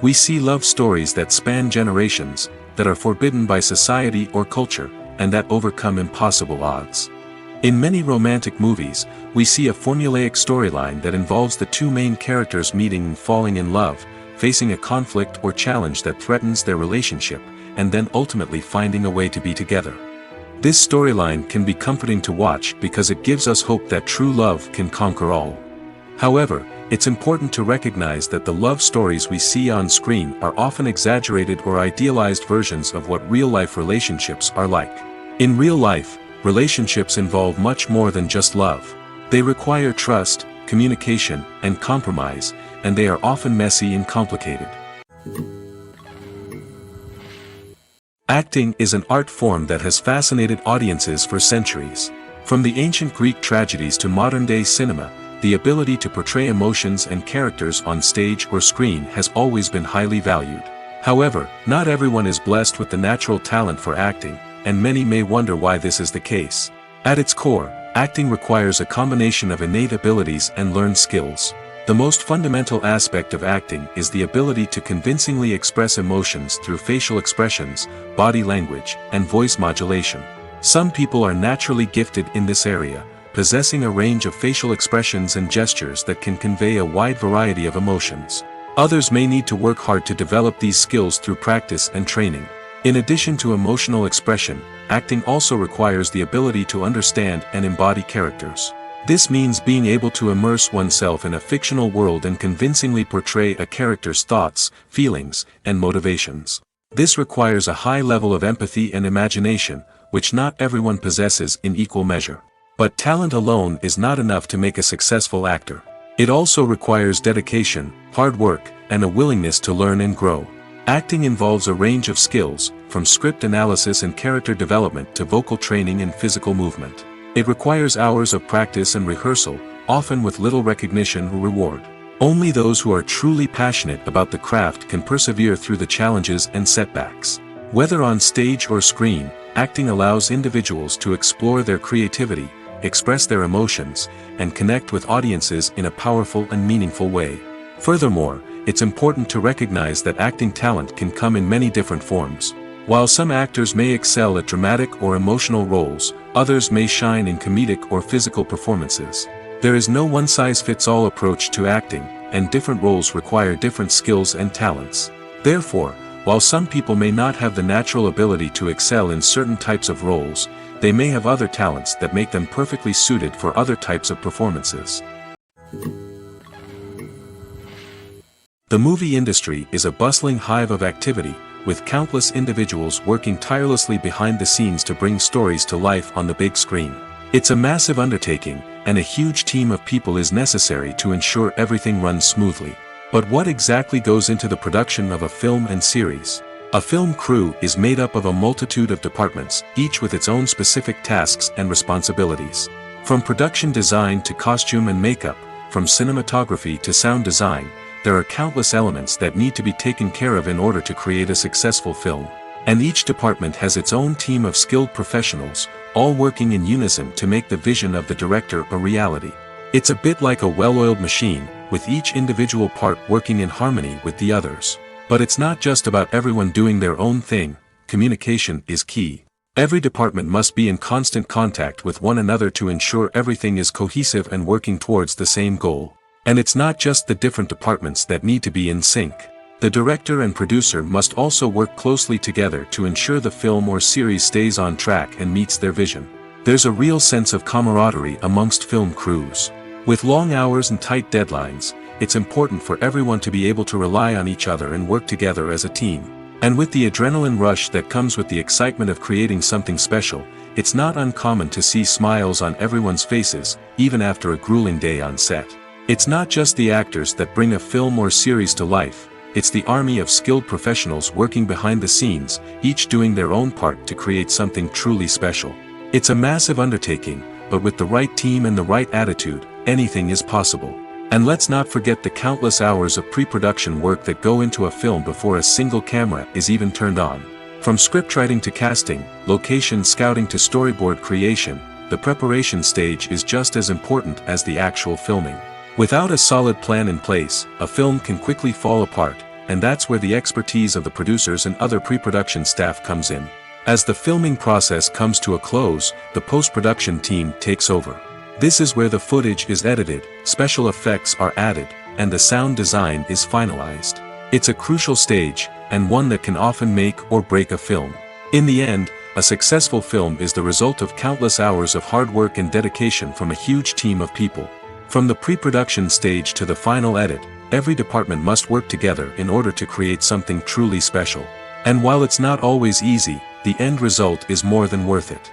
We see love stories that span generations, that are forbidden by society or culture, and that overcome impossible odds. In many romantic movies, we see a formulaic storyline that involves the two main characters meeting and falling in love, facing a conflict or challenge that threatens their relationship, and then ultimately finding a way to be together. This storyline can be comforting to watch because it gives us hope that true love can conquer all. However, it's important to recognize that the love stories we see on screen are often exaggerated or idealized versions of what real-life relationships are like. In real life, relationships involve much more than just love. They require trust, communication, and compromise, and they are often messy and complicated. Acting is an art form that has fascinated audiences for centuries. From the ancient Greek tragedies to modern-day cinema, the ability to portray emotions and characters on stage or screen has always been highly valued. However, not everyone is blessed with the natural talent for acting, and many may wonder why this is the case. At its core, acting requires a combination of innate abilities and learned skills. The most fundamental aspect of acting is the ability to convincingly express emotions through facial expressions, body language, and voice modulation. Some people are naturally gifted in this area, possessing a range of facial expressions and gestures that can convey a wide variety of emotions. Others may need to work hard to develop these skills through practice and training. In addition to emotional expression, acting also requires the ability to understand and embody characters. This means being able to immerse oneself in a fictional world and convincingly portray a character's thoughts, feelings, and motivations. This requires a high level of empathy and imagination, which not everyone possesses in equal measure. But talent alone is not enough to make a successful actor. It also requires dedication, hard work, and a willingness to learn and grow. Acting involves a range of skills, from script analysis and character development to vocal training and physical movement. It requires hours of practice and rehearsal, often with little recognition or reward. Only those who are truly passionate about the craft can persevere through the challenges and setbacks. Whether on stage or screen, acting allows individuals to explore their creativity, express their emotions, and connect with audiences in a powerful and meaningful way. Furthermore, it's important to recognize that acting talent can come in many different forms. While some actors may excel at dramatic or emotional roles, others may shine in comedic or physical performances. There is no one-size-fits-all approach to acting, and different roles require different skills and talents. Therefore, while some people may not have the natural ability to excel in certain types of roles, they may have other talents that make them perfectly suited for other types of performances. The movie industry is a bustling hive of activity, with countless individuals working tirelessly behind the scenes to bring stories to life on the big screen. It's a massive undertaking, and a huge team of people is necessary to ensure everything runs smoothly. But what exactly goes into the production of a film and series? A film crew is made up of a multitude of departments, each with its own specific tasks and responsibilities. From production design to costume and makeup, from cinematography to sound design, there are countless elements that need to be taken care of in order to create a successful film. And each department has its own team of skilled professionals, all working in unison to make the vision of the director a reality. It's a bit like a well-oiled machine, with each individual part working in harmony with the others. But it's not just about everyone doing their own thing. Communication is key. Every department must be in constant contact with one another to ensure everything is cohesive and working towards the same goal. And it's not just the different departments that need to be in sync. The director and producer must also work closely together to ensure the film or series stays on track and meets their vision. There's a real sense of camaraderie amongst film crews. With long hours and tight deadlines, it's important for everyone to be able to rely on each other and work together as a team. And with the adrenaline rush that comes with the excitement of creating something special, it's not uncommon to see smiles on everyone's faces, even after a grueling day on set. It's not just the actors that bring a film or series to life, it's the army of skilled professionals working behind the scenes, each doing their own part to create something truly special. It's a massive undertaking, but with the right team and the right attitude, anything is possible. And let's not forget the countless hours of pre-production work that go into a film before a single camera is even turned on. From scriptwriting to casting, location scouting to storyboard creation, the preparation stage is just as important as the actual filming. Without a solid plan in place, a film can quickly fall apart, and that's where the expertise of the producers and other pre-production staff comes in. As the filming process comes to a close, the post-production team takes over. This is where the footage is edited, special effects are added, and the sound design is finalized. It's a crucial stage, and one that can often make or break a film. In the end, a successful film is the result of countless hours of hard work and dedication from a huge team of people. From the pre-production stage to the final edit, every department must work together in order to create something truly special. And while it's not always easy, the end result is more than worth it.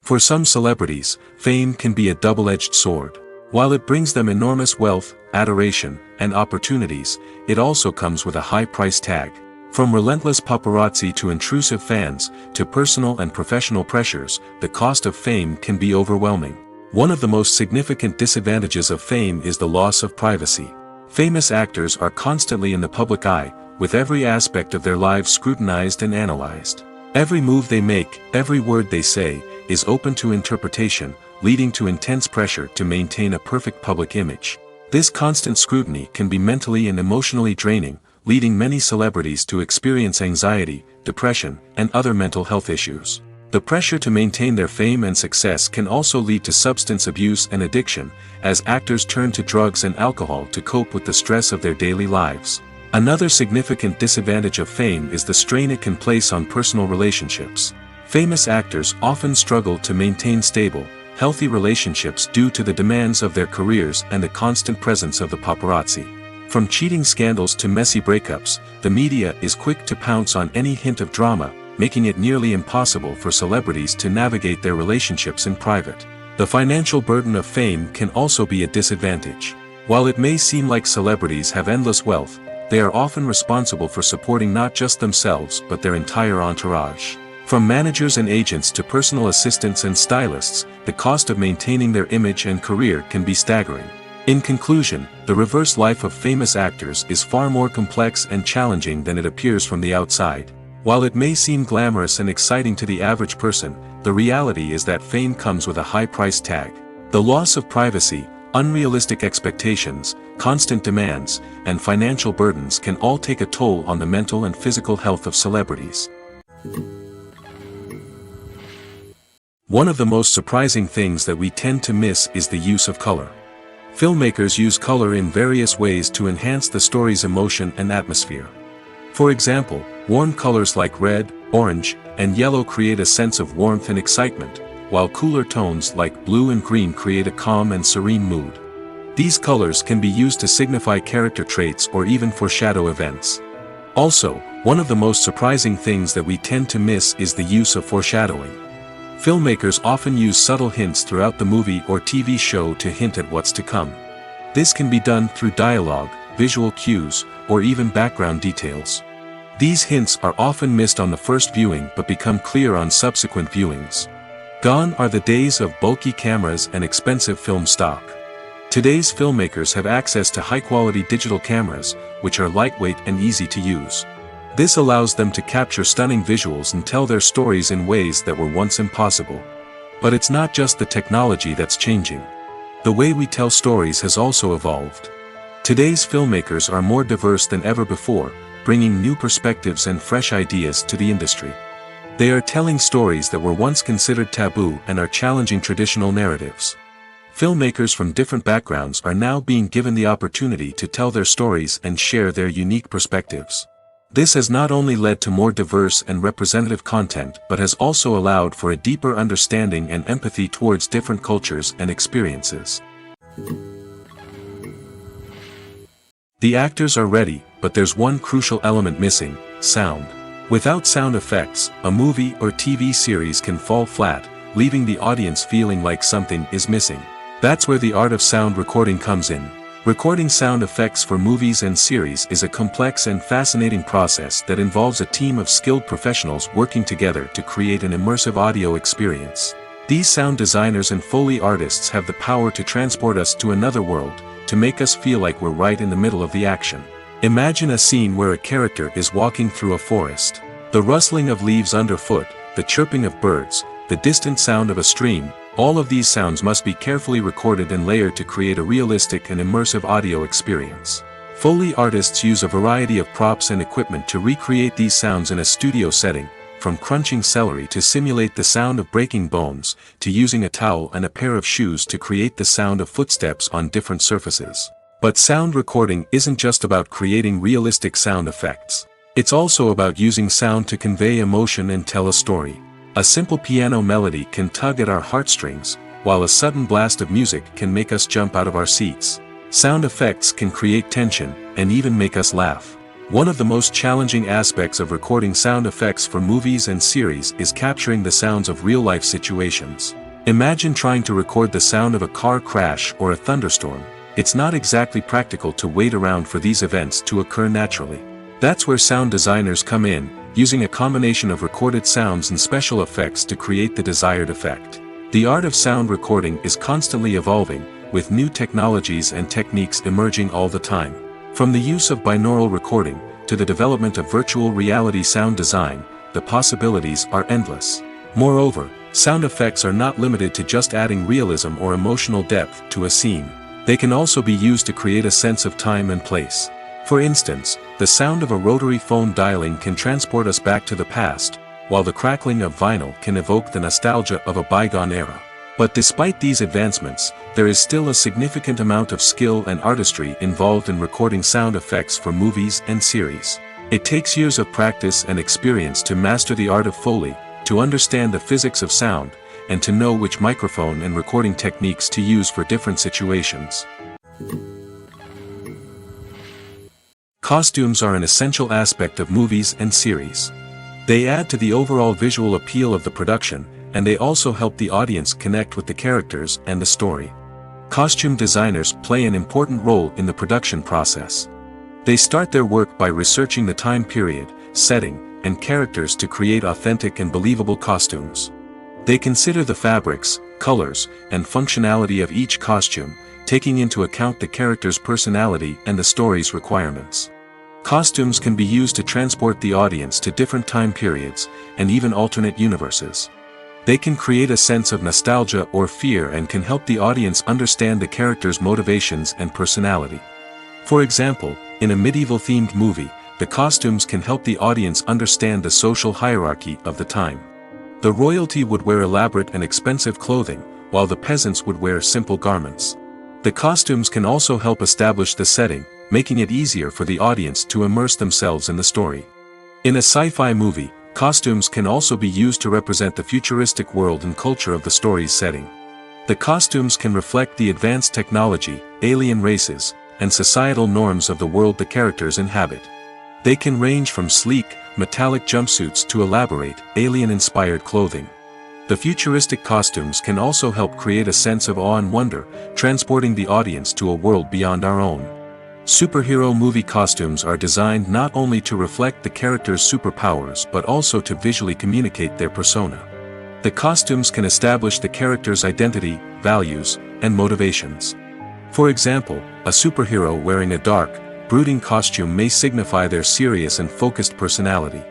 For some celebrities, fame can be a double-edged sword. While it brings them enormous wealth, adoration, and opportunities, it also comes with a high price tag. From relentless paparazzi to intrusive fans, to personal and professional pressures, the cost of fame can be overwhelming. One of the most significant disadvantages of fame is the loss of privacy. Famous actors are constantly in the public eye, with every aspect of their lives scrutinized and analyzed. Every move they make, every word they say, is open to interpretation, leading to intense pressure to maintain a perfect public image. This constant scrutiny can be mentally and emotionally draining, leading many celebrities to experience anxiety, depression, and other mental health issues. The pressure to maintain their fame and success can also lead to substance abuse and addiction, as actors turn to drugs and alcohol to cope with the stress of their daily lives. Another significant disadvantage of fame is the strain it can place on personal relationships. Famous actors often struggle to maintain stable, healthy relationships due to the demands of their careers and the constant presence of the paparazzi. From cheating scandals to messy breakups, the media is quick to pounce on any hint of drama, making it nearly impossible for celebrities to navigate their relationships in private. The financial burden of fame can also be a disadvantage. While it may seem like celebrities have endless wealth, they are often responsible for supporting not just themselves but their entire entourage. From managers and agents to personal assistants and stylists, the cost of maintaining their image and career can be staggering. In conclusion, the reverse life of famous actors is far more complex and challenging than it appears from the outside. While it may seem glamorous and exciting to the average person, the reality is that fame comes with a high price tag. The loss of privacy, unrealistic expectations, constant demands, and financial burdens can all take a toll on the mental and physical health of celebrities. One of the most surprising things that we tend to miss is the use of color. Filmmakers use color in various ways to enhance the story's emotion and atmosphere. For example, warm colors like red, orange, and yellow create a sense of warmth and excitement, while cooler tones like blue and green create a calm and serene mood. These colors can be used to signify character traits or even foreshadow events. Also, one of the most surprising things that we tend to miss is the use of foreshadowing. Filmmakers often use subtle hints throughout the movie or TV show to hint at what's to come. This can be done through dialogue, visual cues, or even background details. These hints are often missed on the first viewing but become clear on subsequent viewings. Gone are the days of bulky cameras and expensive film stock. Today's filmmakers have access to high-quality digital cameras, which are lightweight and easy to use. This allows them to capture stunning visuals and tell their stories in ways that were once impossible. But it's not just the technology that's changing. The way we tell stories has also evolved. Today's filmmakers are more diverse than ever before, bringing new perspectives and fresh ideas to the industry. They are telling stories that were once considered taboo and are challenging traditional narratives. Filmmakers from different backgrounds are now being given the opportunity to tell their stories and share their unique perspectives. This has not only led to more diverse and representative content but has also allowed for a deeper understanding and empathy towards different cultures and experiences. The actors are ready, but there's one crucial element missing: sound. Without sound effects, a movie or TV series can fall flat, leaving the audience feeling like something is missing. That's where the art of sound recording comes in. Recording sound effects for movies and series is a complex and fascinating process that involves a team of skilled professionals working together to create an immersive audio experience. These sound designers and Foley artists have the power to transport us to another world, to make us feel like we're right in the middle of the action. Imagine a scene where a character is walking through a forest. The rustling of leaves underfoot, the chirping of birds, the distant sound of a stream, all of these sounds must be carefully recorded and layered to create a realistic and immersive audio experience. Foley artists use a variety of props and equipment to recreate these sounds in a studio setting, from crunching celery to simulate the sound of breaking bones, to using a towel and a pair of shoes to create the sound of footsteps on different surfaces. But sound recording isn't just about creating realistic sound effects. It's also about using sound to convey emotion and tell a story. A simple piano melody can tug at our heartstrings, while a sudden blast of music can make us jump out of our seats. Sound effects can create tension, and even make us laugh. One of the most challenging aspects of recording sound effects for movies and series is capturing the sounds of real-life situations. Imagine trying to record the sound of a car crash or a thunderstorm. It's not exactly practical to wait around for these events to occur naturally. That's where sound designers come in, using a combination of recorded sounds and special effects to create the desired effect. The art of sound recording is constantly evolving, with new technologies and techniques emerging all the time. From the use of binaural recording, to the development of virtual reality sound design, the possibilities are endless. Moreover, sound effects are not limited to just adding realism or emotional depth to a scene. They can also be used to create a sense of time and place. For instance, the sound of a rotary phone dialing can transport us back to the past, while the crackling of vinyl can evoke the nostalgia of a bygone era. But despite these advancements, there is still a significant amount of skill and artistry involved in recording sound effects for movies and series. It takes years of practice and experience to master the art of Foley, to understand the physics of sound, and to know which microphone and recording techniques to use for different situations. Costumes are an essential aspect of movies and series. They add to the overall visual appeal of the production, and they also help the audience connect with the characters and the story. Costume designers play an important role in the production process. They start their work by researching the time period, setting, and characters to create authentic and believable costumes. They consider the fabrics, colors, and functionality of each costume, taking into account the character's personality and the story's requirements. Costumes can be used to transport the audience to different time periods, and even alternate universes. They can create a sense of nostalgia or fear and can help the audience understand the character's motivations and personality. For example, in a medieval-themed movie, the costumes can help the audience understand the social hierarchy of the time. The royalty would wear elaborate and expensive clothing, while the peasants would wear simple garments. The costumes can also help establish the setting, making it easier for the audience to immerse themselves in the story. In a sci-fi movie, costumes can also be used to represent the futuristic world and culture of the story's setting. The costumes can reflect the advanced technology, alien races, and societal norms of the world the characters inhabit. They can range from sleek, metallic jumpsuits to elaborate, alien-inspired clothing. The futuristic costumes can also help create a sense of awe and wonder, transporting the audience to a world beyond our own. Superhero movie costumes are designed not only to reflect the character's superpowers but also to visually communicate their persona. The costumes can establish the character's identity, values, and motivations. For example, a superhero wearing a dark, brooding costume may signify their serious and focused personality.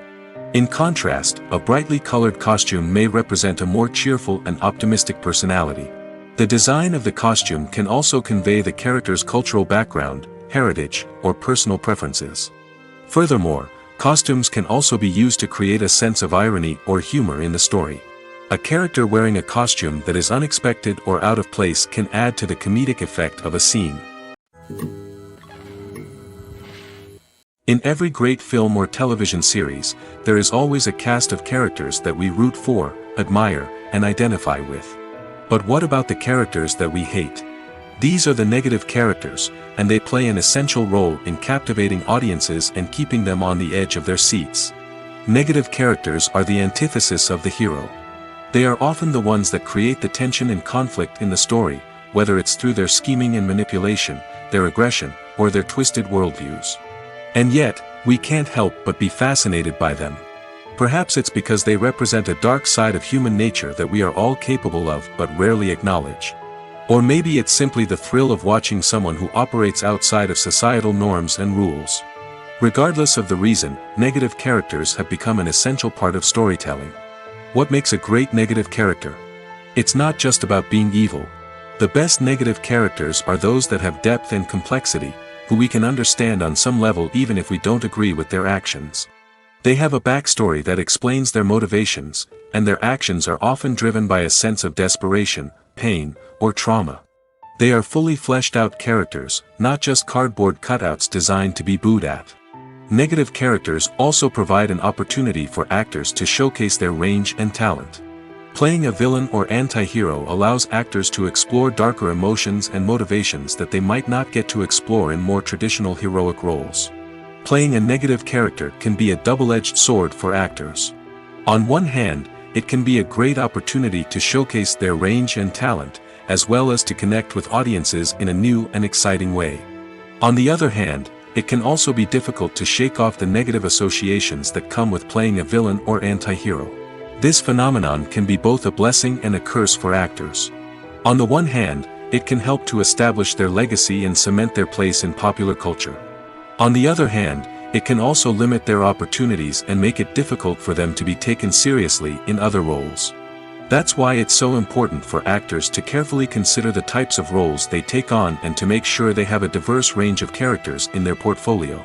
In contrast, a brightly colored costume may represent a more cheerful and optimistic personality. The design of the costume can also convey the character's cultural background, heritage, or personal preferences. Furthermore, costumes can also be used to create a sense of irony or humor in the story. A character wearing a costume that is unexpected or out of place can add to the comedic effect of a scene. In every great film or television series, there is always a cast of characters that we root for, admire, and identify with. But what about the characters that we hate? These are the negative characters, and they play an essential role in captivating audiences and keeping them on the edge of their seats. Negative characters are the antithesis of the hero. They are often the ones that create the tension and conflict in the story, whether it's through their scheming and manipulation, their aggression, or their twisted worldviews. And yet, we can't help but be fascinated by them. Perhaps it's because they represent a dark side of human nature that we are all capable of but rarely acknowledge. Or maybe it's simply the thrill of watching someone who operates outside of societal norms and rules. Regardless of the reason, negative characters have become an essential part of storytelling. What makes a great negative character? It's not just about being evil. The best negative characters are those that have depth and complexity, who we can understand on some level even if we don't agree with their actions. They have a backstory that explains their motivations, and their actions are often driven by a sense of desperation, pain, or trauma. They are fully fleshed out characters, not just cardboard cutouts designed to be booed at. Negative characters also provide an opportunity for actors to showcase their range and talent. Playing a villain or anti-hero allows actors to explore darker emotions and motivations that they might not get to explore in more traditional heroic roles. Playing a negative character can be a double-edged sword for actors. On one hand, it can be a great opportunity to showcase their range and talent, as well as to connect with audiences in a new and exciting way. On the other hand, it can also be difficult to shake off the negative associations that come with playing a villain or anti-hero. This phenomenon can be both a blessing and a curse for actors. On the one hand, it can help to establish their legacy and cement their place in popular culture. On the other hand, it can also limit their opportunities and make it difficult for them to be taken seriously in other roles. That's why it's so important for actors to carefully consider the types of roles they take on and to make sure they have a diverse range of characters in their portfolio.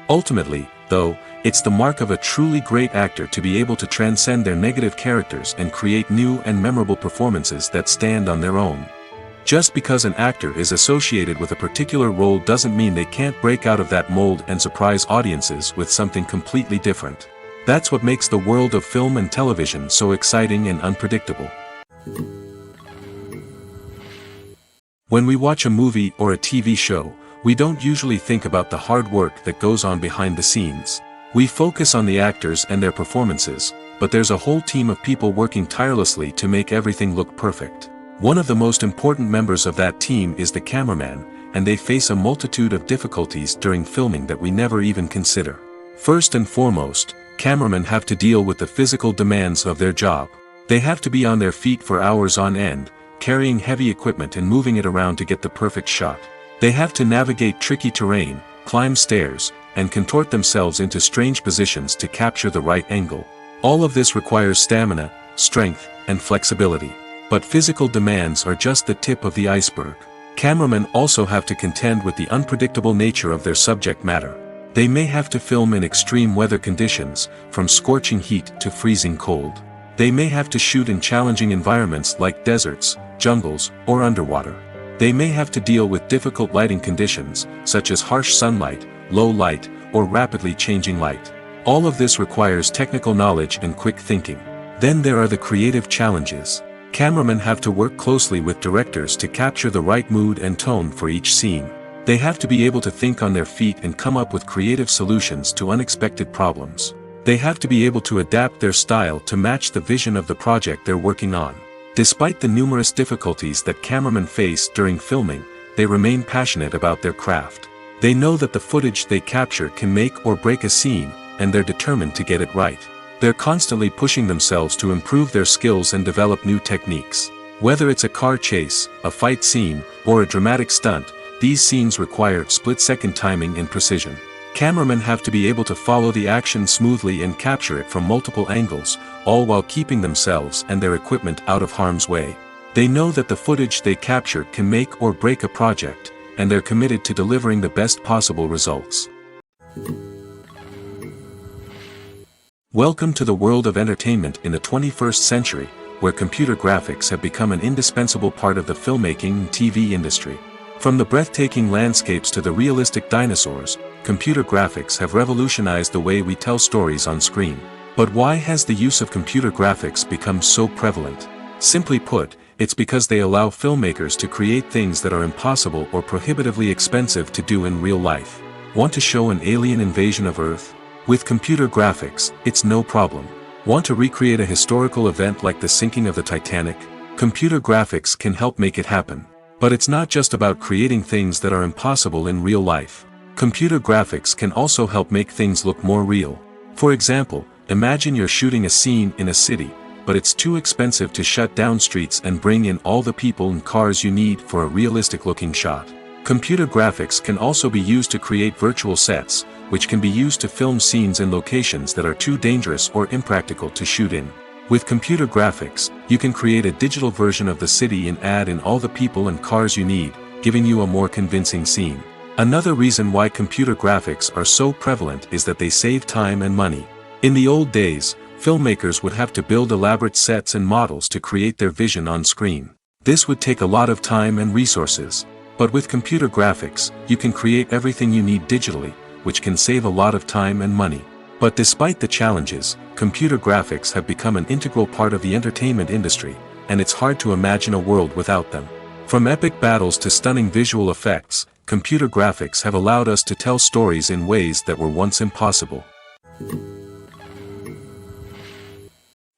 Ultimately, though, it's the mark of a truly great actor to be able to transcend their negative characters and create new and memorable performances that stand on their own. Just because an actor is associated with a particular role doesn't mean they can't break out of that mold and surprise audiences with something completely different. That's what makes the world of film and television so exciting and unpredictable. When we watch a movie or a TV show, we don't usually think about the hard work that goes on behind the scenes. We focus on the actors and their performances, but there's a whole team of people working tirelessly to make everything look perfect. One of the most important members of that team is the cameraman, and they face a multitude of difficulties during filming that we never even consider. First and foremost, cameramen have to deal with the physical demands of their job. They have to be on their feet for hours on end, carrying heavy equipment and moving it around to get the perfect shot. They have to navigate tricky terrain, climb stairs, and contort themselves into strange positions to capture the right angle. All of this requires stamina, strength, and flexibility. But physical demands are just the tip of the iceberg. Cameramen also have to contend with the unpredictable nature of their subject matter. They may have to film in extreme weather conditions, from scorching heat to freezing cold. They may have to shoot in challenging environments like deserts, jungles, or underwater. They may have to deal with difficult lighting conditions, such as harsh sunlight, low light, or rapidly changing light. All of this requires technical knowledge and quick thinking. Then there are the creative challenges. Cameramen have to work closely with directors to capture the right mood and tone for each scene. They have to be able to think on their feet and come up with creative solutions to unexpected problems. They have to be able to adapt their style to match the vision of the project they're working on. Despite the numerous difficulties that cameramen face during filming, they remain passionate about their craft. They know that the footage they capture can make or break a scene, and they're determined to get it right. They're constantly pushing themselves to improve their skills and develop new techniques. Whether it's a car chase, a fight scene, or a dramatic stunt, these scenes require split-second timing and precision. Cameramen have to be able to follow the action smoothly and capture it from multiple angles, all while keeping themselves and their equipment out of harm's way. They know that the footage they capture can make or break a project, and they're committed to delivering the best possible results. Welcome to the world of entertainment in the 21st century, where computer graphics have become an indispensable part of the filmmaking and TV industry. From the breathtaking landscapes to the realistic dinosaurs, computer graphics have revolutionized the way we tell stories on screen. But why has the use of computer graphics become so prevalent? Simply put, it's because they allow filmmakers to create things that are impossible or prohibitively expensive to do in real life. Want to show an alien invasion of Earth? With computer graphics, it's no problem. Want to recreate a historical event like the sinking of the Titanic? Computer graphics can help make it happen. But it's not just about creating things that are impossible in real life. Computer graphics can also help make things look more real. For example, imagine you're shooting a scene in a city, but it's too expensive to shut down streets and bring in all the people and cars you need for a realistic-looking shot. Computer graphics can also be used to create virtual sets, which can be used to film scenes in locations that are too dangerous or impractical to shoot in. With computer graphics, you can create a digital version of the city and add in all the people and cars you need, giving you a more convincing scene. Another reason why computer graphics are so prevalent is that they save time and money. In the old days, filmmakers would have to build elaborate sets and models to create their vision on screen. This would take a lot of time and resources. But with computer graphics, you can create everything you need digitally, which can save a lot of time and money. But despite the challenges, computer graphics have become an integral part of the entertainment industry, and it's hard to imagine a world without them. From epic battles to stunning visual effects, computer graphics have allowed us to tell stories in ways that were once impossible.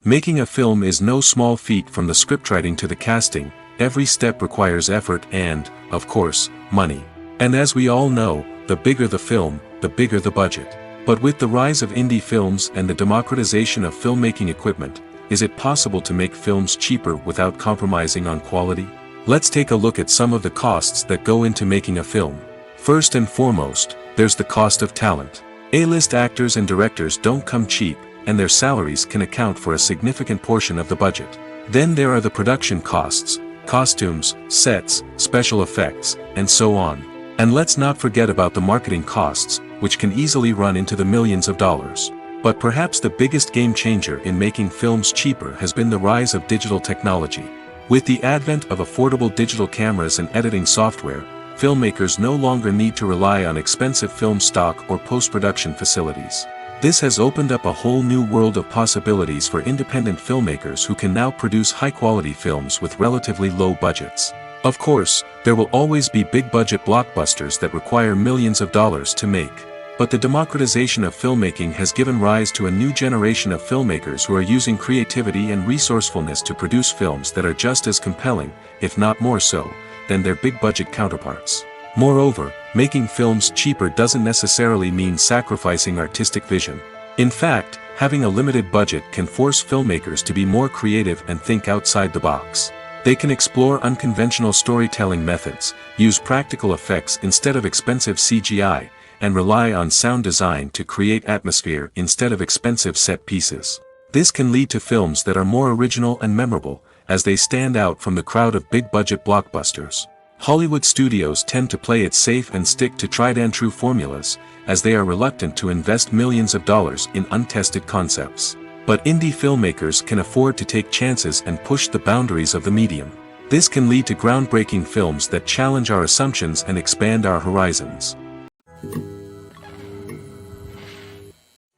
Making a film is no small feat. From the scriptwriting to the casting, every step requires effort and, of course, money. And as we all know, the bigger the film, the bigger the budget. But with the rise of indie films and the democratization of filmmaking equipment, is it possible to make films cheaper without compromising on quality? Let's take a look at some of the costs that go into making a film. First and foremost, there's the cost of talent. A-list actors and directors don't come cheap, and their salaries can account for a significant portion of the budget. Then there are the production costs, costumes, sets, special effects, and so on. And let's not forget about the marketing costs, which can easily run into the millions of dollars. But perhaps the biggest game changer in making films cheaper has been the rise of digital technology. With the advent of affordable digital cameras and editing software, filmmakers no longer need to rely on expensive film stock or post-production facilities. This has opened up a whole new world of possibilities for independent filmmakers who can now produce high-quality films with relatively low budgets. Of course, there will always be big-budget blockbusters that require millions of dollars to make. But the democratization of filmmaking has given rise to a new generation of filmmakers who are using creativity and resourcefulness to produce films that are just as compelling, if not more so, than their big-budget counterparts. Moreover, making films cheaper doesn't necessarily mean sacrificing artistic vision. In fact, having a limited budget can force filmmakers to be more creative and think outside the box. They can explore unconventional storytelling methods, use practical effects instead of expensive CGI, and rely on sound design to create atmosphere instead of expensive set pieces. This can lead to films that are more original and memorable, as they stand out from the crowd of big-budget blockbusters. Hollywood studios tend to play it safe and stick to tried-and-true formulas, as they are reluctant to invest millions of dollars in untested concepts. But indie filmmakers can afford to take chances and push the boundaries of the medium. This can lead to groundbreaking films that challenge our assumptions and expand our horizons.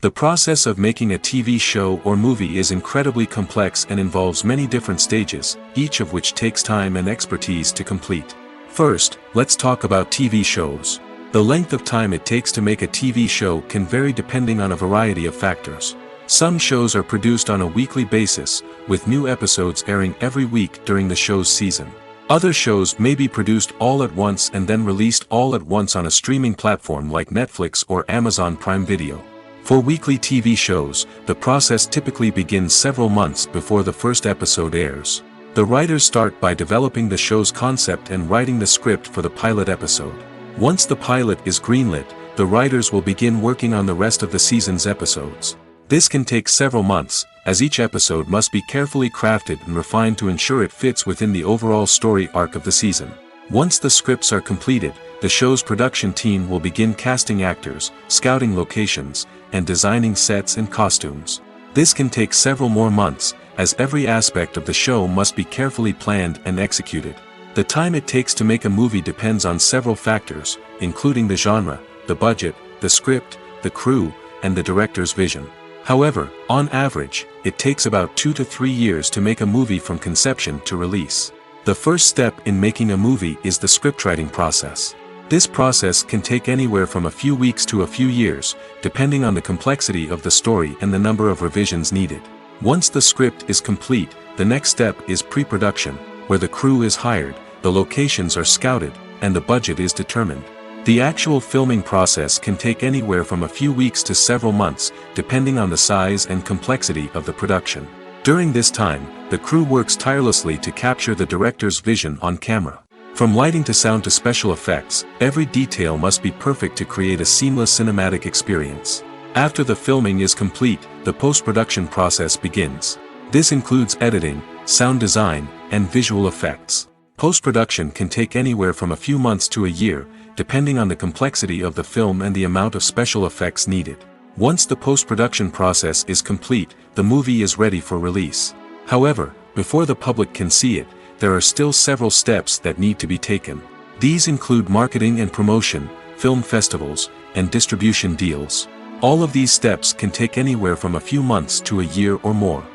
The process of making a TV show or movie is incredibly complex and involves many different stages, each of which takes time and expertise to complete. First, let's talk about TV shows. The length of time it takes to make a TV show can vary depending on a variety of factors. Some shows are produced on a weekly basis, with new episodes airing every week during the show's season. Other shows may be produced all at once and then released all at once on a streaming platform like Netflix or Amazon Prime Video. For weekly TV shows, the process typically begins several months before the first episode airs. The writers start by developing the show's concept and writing the script for the pilot episode. Once the pilot is greenlit, the writers will begin working on the rest of the season's episodes. This can take several months, as each episode must be carefully crafted and refined to ensure it fits within the overall story arc of the season. Once the scripts are completed, the show's production team will begin casting actors, scouting locations, and designing sets and costumes. This can take several more months, as every aspect of the show must be carefully planned and executed. The time it takes to make a movie depends on several factors, including the genre, the budget, the script, the crew, and the director's vision. However, on average, it takes about 2 to 3 years to make a movie from conception to release. The first step in making a movie is the scriptwriting process. This process can take anywhere from a few weeks to a few years, depending on the complexity of the story and the number of revisions needed. Once the script is complete, the next step is pre-production, where the crew is hired, the locations are scouted, and the budget is determined. The actual filming process can take anywhere from a few weeks to several months, depending on the size and complexity of the production. During this time, the crew works tirelessly to capture the director's vision on camera. From lighting to sound to special effects, every detail must be perfect to create a seamless cinematic experience. After the filming is complete, the post-production process begins. This includes editing, sound design, and visual effects. Post-production can take anywhere from a few months to a year, depending on the complexity of the film and the amount of special effects needed. Once the post-production process is complete, the movie is ready for release. However, before the public can see it, there are still several steps that need to be taken. These include marketing and promotion, film festivals, and distribution deals. All of these steps can take anywhere from a few months to a year or more.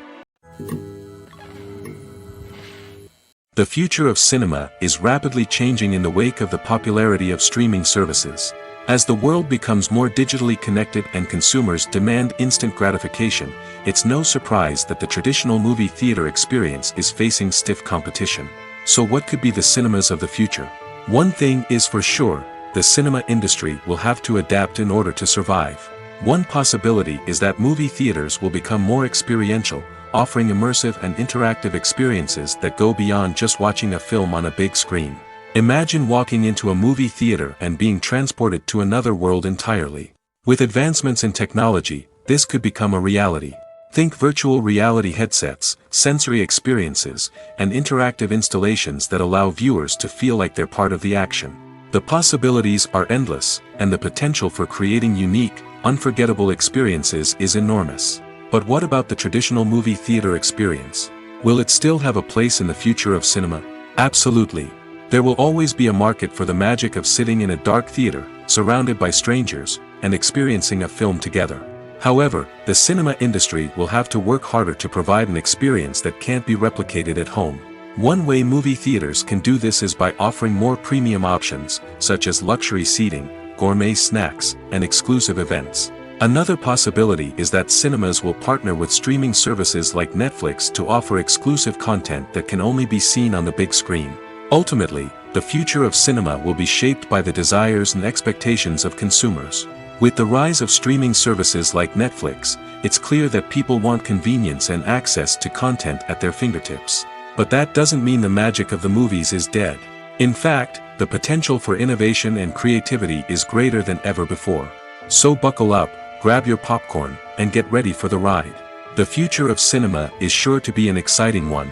The future of cinema is rapidly changing in the wake of the popularity of streaming services. As the world becomes more digitally connected and consumers demand instant gratification, it's no surprise that the traditional movie theater experience is facing stiff competition. So what could be the cinemas of the future? One thing is for sure, the cinema industry will have to adapt in order to survive. One possibility is that movie theaters will become more experiential, offering immersive and interactive experiences that go beyond just watching a film on a big screen. Imagine walking into a movie theater and being transported to another world entirely. With advancements in technology, this could become a reality. Think virtual reality headsets, sensory experiences, and interactive installations that allow viewers to feel like they're part of the action. The possibilities are endless, and the potential for creating unique, unforgettable experiences is enormous. But what about the traditional movie theater experience? Will it still have a place in the future of cinema? Absolutely. There will always be a market for the magic of sitting in a dark theater, surrounded by strangers, and experiencing a film together. However, the cinema industry will have to work harder to provide an experience that can't be replicated at home. One way movie theaters can do this is by offering more premium options, such as luxury seating, gourmet snacks, and exclusive events. Another possibility is that cinemas will partner with streaming services like Netflix to offer exclusive content that can only be seen on the big screen. Ultimately, the future of cinema will be shaped by the desires and expectations of consumers. With the rise of streaming services like Netflix, it's clear that people want convenience and access to content at their fingertips. But that doesn't mean the magic of the movies is dead. In fact, the potential for innovation and creativity is greater than ever before. So buckle up, grab your popcorn, and get ready for the ride. The future of cinema is sure to be an exciting one.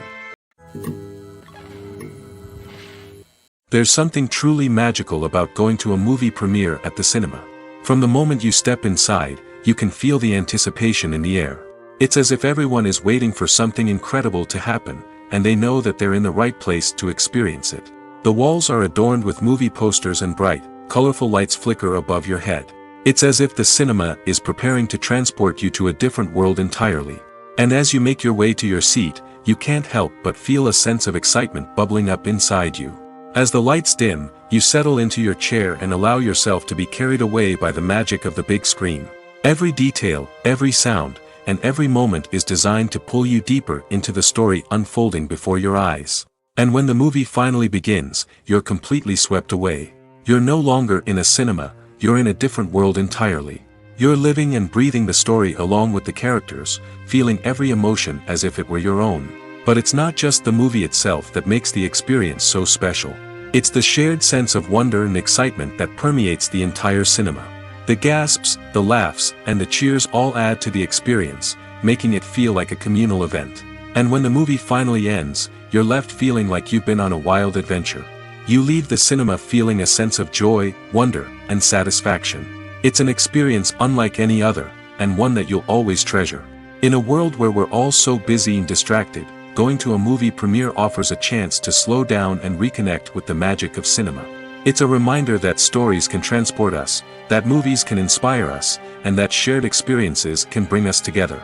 There's something truly magical about going to a movie premiere at the cinema. From the moment you step inside, you can feel the anticipation in the air. It's as if everyone is waiting for something incredible to happen, and they know that they're in the right place to experience it. The walls are adorned with movie posters and bright, colorful lights flicker above your head. It's as if the cinema is preparing to transport you to a different world entirely. And as you make your way to your seat, you can't help but feel a sense of excitement bubbling up inside you. As the lights dim, you settle into your chair and allow yourself to be carried away by the magic of the big screen. Every detail, every sound, and every moment is designed to pull you deeper into the story unfolding before your eyes. And when the movie finally begins, you're completely swept away. You're no longer in a cinema, you're in a different world entirely. You're living and breathing the story along with the characters, feeling every emotion as if it were your own. But it's not just the movie itself that makes the experience so special. It's the shared sense of wonder and excitement that permeates the entire cinema. The gasps, the laughs, and the cheers all add to the experience, making it feel like a communal event. And when the movie finally ends, you're left feeling like you've been on a wild adventure. You leave the cinema feeling a sense of joy, wonder, and satisfaction. It's an experience unlike any other, and one that you'll always treasure. In a world where we're all so busy and distracted, going to a movie premiere offers a chance to slow down and reconnect with the magic of cinema. It's a reminder that stories can transport us, that movies can inspire us, and that shared experiences can bring us together.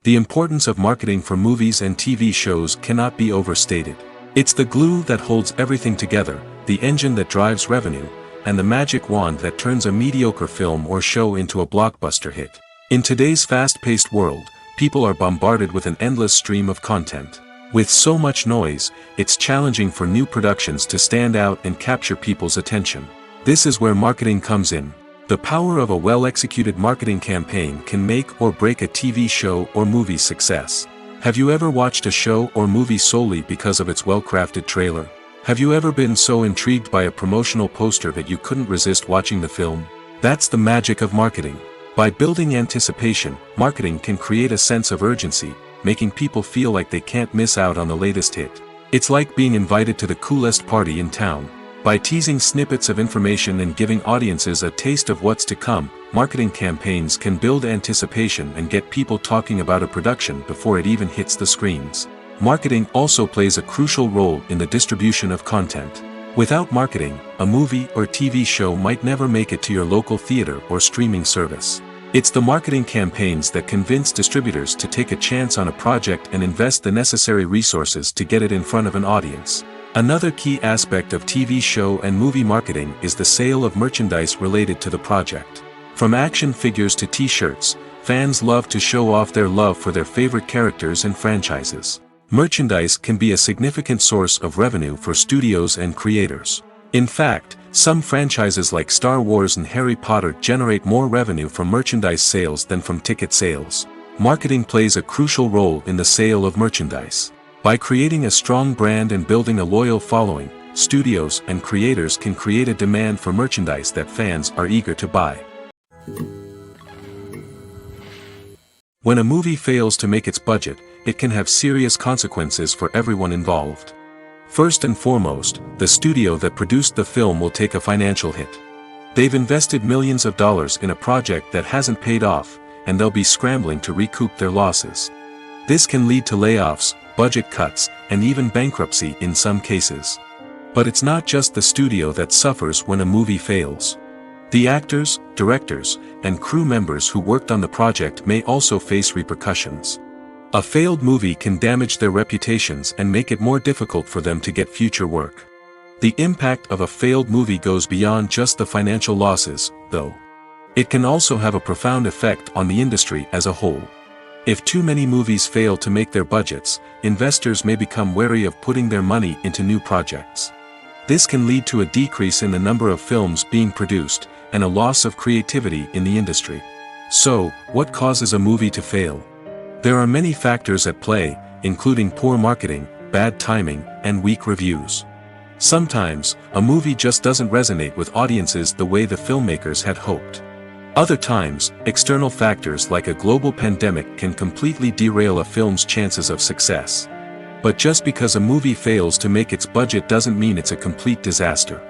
The importance of marketing for movies and TV shows cannot be overstated. It's the glue that holds everything together, the engine that drives revenue, and the magic wand that turns a mediocre film or show into a blockbuster hit. In today's fast-paced world, people are bombarded with an endless stream of content. With so much noise, it's challenging for new productions to stand out and capture people's attention. This is where marketing comes in. The power of a well-executed marketing campaign can make or break a TV show or movie's success. Have you ever watched a show or movie solely because of its well-crafted trailer? Have you ever been so intrigued by a promotional poster that you couldn't resist watching the film? That's the magic of marketing. By building anticipation, marketing can create a sense of urgency, making people feel like they can't miss out on the latest hit. It's like being invited to the coolest party in town. By teasing snippets of information and giving audiences a taste of what's to come, marketing campaigns can build anticipation and get people talking about a production before it even hits the screens. Marketing also plays a crucial role in the distribution of content. Without marketing, a movie or TV show might never make it to your local theater or streaming service. It's the marketing campaigns that convince distributors to take a chance on a project and invest the necessary resources to get it in front of an audience. Another key aspect of TV show and movie marketing is the sale of merchandise related to the project. From action figures to t-shirts, fans love to show off their love for their favorite characters and franchises. Merchandise can be a significant source of revenue for studios and creators. In fact, some franchises like Star Wars and Harry Potter generate more revenue from merchandise sales than from ticket sales. Marketing plays a crucial role in the sale of merchandise. By creating a strong brand and building a loyal following, studios and creators can create a demand for merchandise that fans are eager to buy. When a movie fails to make its budget, it can have serious consequences for everyone involved. First and foremost, the studio that produced the film will take a financial hit. They've invested millions of dollars in a project that hasn't paid off, and they'll be scrambling to recoup their losses. This can lead to layoffs, budget cuts, and even bankruptcy in some cases. But it's not just the studio that suffers when a movie fails. The actors, directors, and crew members who worked on the project may also face repercussions. A failed movie can damage their reputations and make it more difficult for them to get future work. The impact of a failed movie goes beyond just the financial losses, though. It can also have a profound effect on the industry as a whole. If too many movies fail to make their budgets, investors may become wary of putting their money into new projects. This can lead to a decrease in the number of films being produced, and a loss of creativity in the industry. So, what causes a movie to fail? There are many factors at play, including poor marketing, bad timing, and weak reviews. Sometimes, a movie just doesn't resonate with audiences the way the filmmakers had hoped. Other times, external factors like a global pandemic can completely derail a film's chances of success. But just because a movie fails to make its budget doesn't mean it's a complete disaster.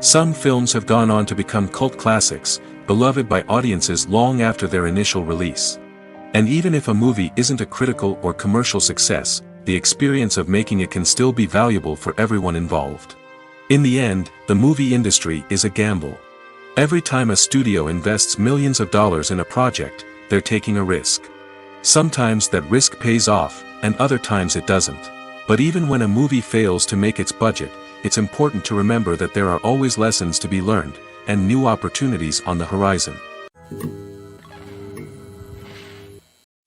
Some films have gone on to become cult classics, beloved by audiences long after their initial release. And even if a movie isn't a critical or commercial success, the experience of making it can still be valuable for everyone involved. In the end, the movie industry is a gamble. Every time a studio invests millions of dollars in a project, they're taking a risk. Sometimes that risk pays off, and other times it doesn't. But even when a movie fails to make its budget, it's important to remember that there are always lessons to be learned, and new opportunities on the horizon.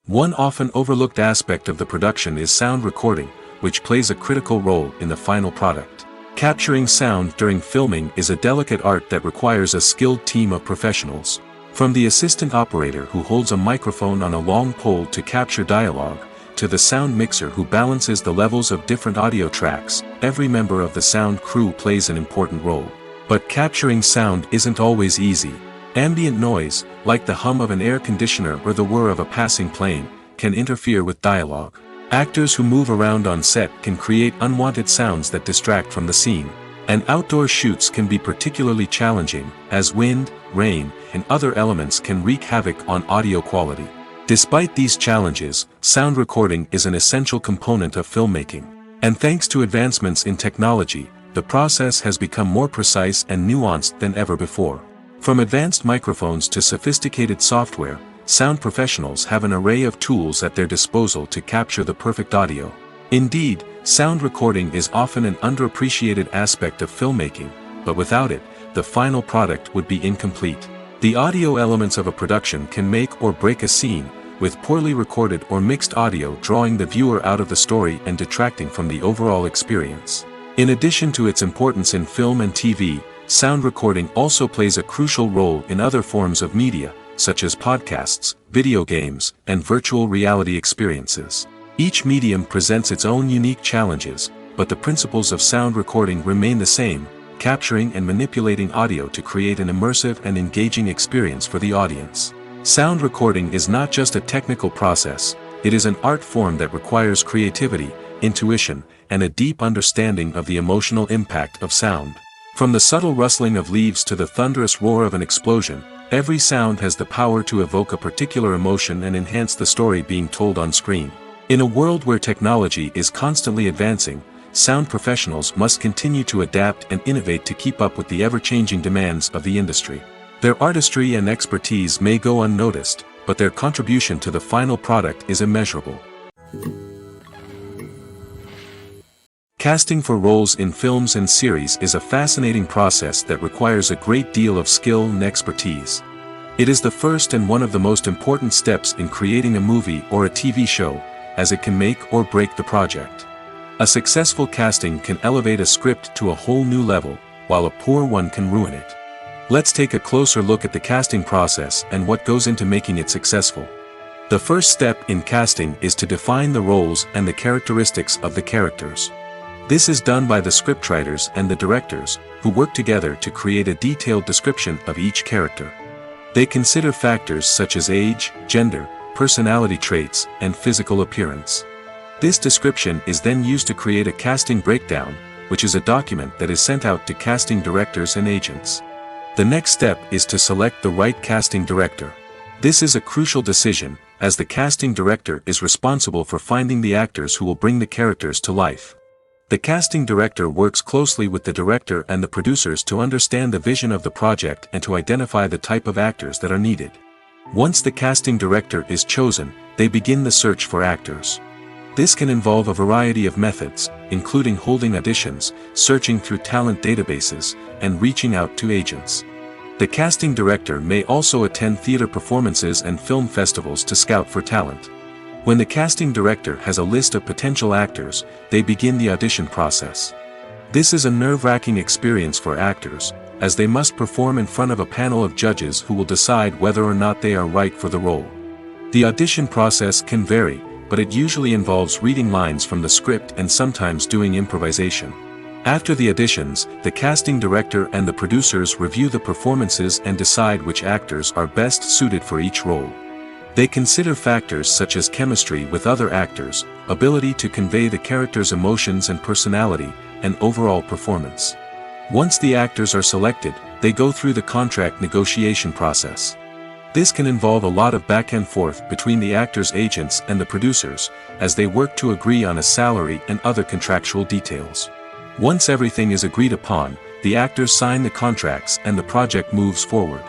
One often overlooked aspect of the production is sound recording, which plays a critical role in the final product. Capturing sound during filming is a delicate art that requires a skilled team of professionals. From the assistant operator who holds a microphone on a long pole to capture dialogue, to the sound mixer who balances the levels of different audio tracks, every member of the sound crew plays an important role. But capturing sound isn't always easy. Ambient noise, like the hum of an air conditioner or the whir of a passing plane, can interfere with dialogue. Actors who move around on set can create unwanted sounds that distract from the scene. And outdoor shoots can be particularly challenging, as wind, rain, and other elements can wreak havoc on audio quality. Despite these challenges, sound recording is an essential component of filmmaking. And thanks to advancements in technology, the process has become more precise and nuanced than ever before. From advanced microphones to sophisticated software, sound professionals have an array of tools at their disposal to capture the perfect audio. Indeed, sound recording is often an underappreciated aspect of filmmaking, but without it, the final product would be incomplete. The audio elements of a production can make or break a scene, with poorly recorded or mixed audio drawing the viewer out of the story and detracting from the overall experience. In addition to its importance in film and TV, sound recording also plays a crucial role in other forms of media, such as podcasts, video games, and virtual reality experiences. Each medium presents its own unique challenges, but the principles of sound recording remain the same, capturing and manipulating audio to create an immersive and engaging experience for the audience. Sound recording is not just a technical process, it is an art form that requires creativity, intuition, and a deep understanding of the emotional impact of sound. From the subtle rustling of leaves to the thunderous roar of an explosion, Every sound has the power to evoke a particular emotion and enhance the story being told on screen. In a world where technology is constantly advancing, sound professionals must continue to adapt and innovate to keep up with the ever-changing demands of the industry. Their artistry and expertise may go unnoticed, but their contribution to the final product is immeasurable. Casting for roles in films and series is a fascinating process that requires a great deal of skill and expertise. It is the first and one of the most important steps in creating a movie or a TV show, as it can make or break the project. A successful casting can elevate a script to a whole new level, while a poor one can ruin it. Let's take a closer look at the casting process and what goes into making it successful. The first step in casting is to define the roles and the characteristics of the characters. This is done by the scriptwriters and the directors, who work together to create a detailed description of each character. They consider factors such as age, gender, personality traits, and physical appearance. This description is then used to create a casting breakdown, which is a document that is sent out to casting directors and agents. The next step is to select the right casting director. This is a crucial decision, as the casting director is responsible for finding the actors who will bring the characters to life. The casting director works closely with the director and the producers to understand the vision of the project and to identify the type of actors that are needed. Once the casting director is chosen, they begin the search for actors. This can involve a variety of methods, including holding auditions, searching through talent databases, and reaching out to agents. The casting director may also attend theater performances and film festivals to scout for talent. When the casting director has a list of potential actors, they begin the audition process. This is a nerve-wracking experience for actors, as they must perform in front of a panel of judges who will decide whether or not they are right for the role. The audition process can vary, but it usually involves reading lines from the script and sometimes doing improvisation. After the auditions, the casting director and the producers review the performances and decide which actors are best suited for each role. They consider factors such as chemistry with other actors, ability to convey the character's emotions and personality, and overall performance. Once the actors are selected, they go through the contract negotiation process. This can involve a lot of back and forth between the actors' agents and the producers, as they work to agree on a salary and other contractual details. Once everything is agreed upon, the actors sign the contracts and the project moves forward.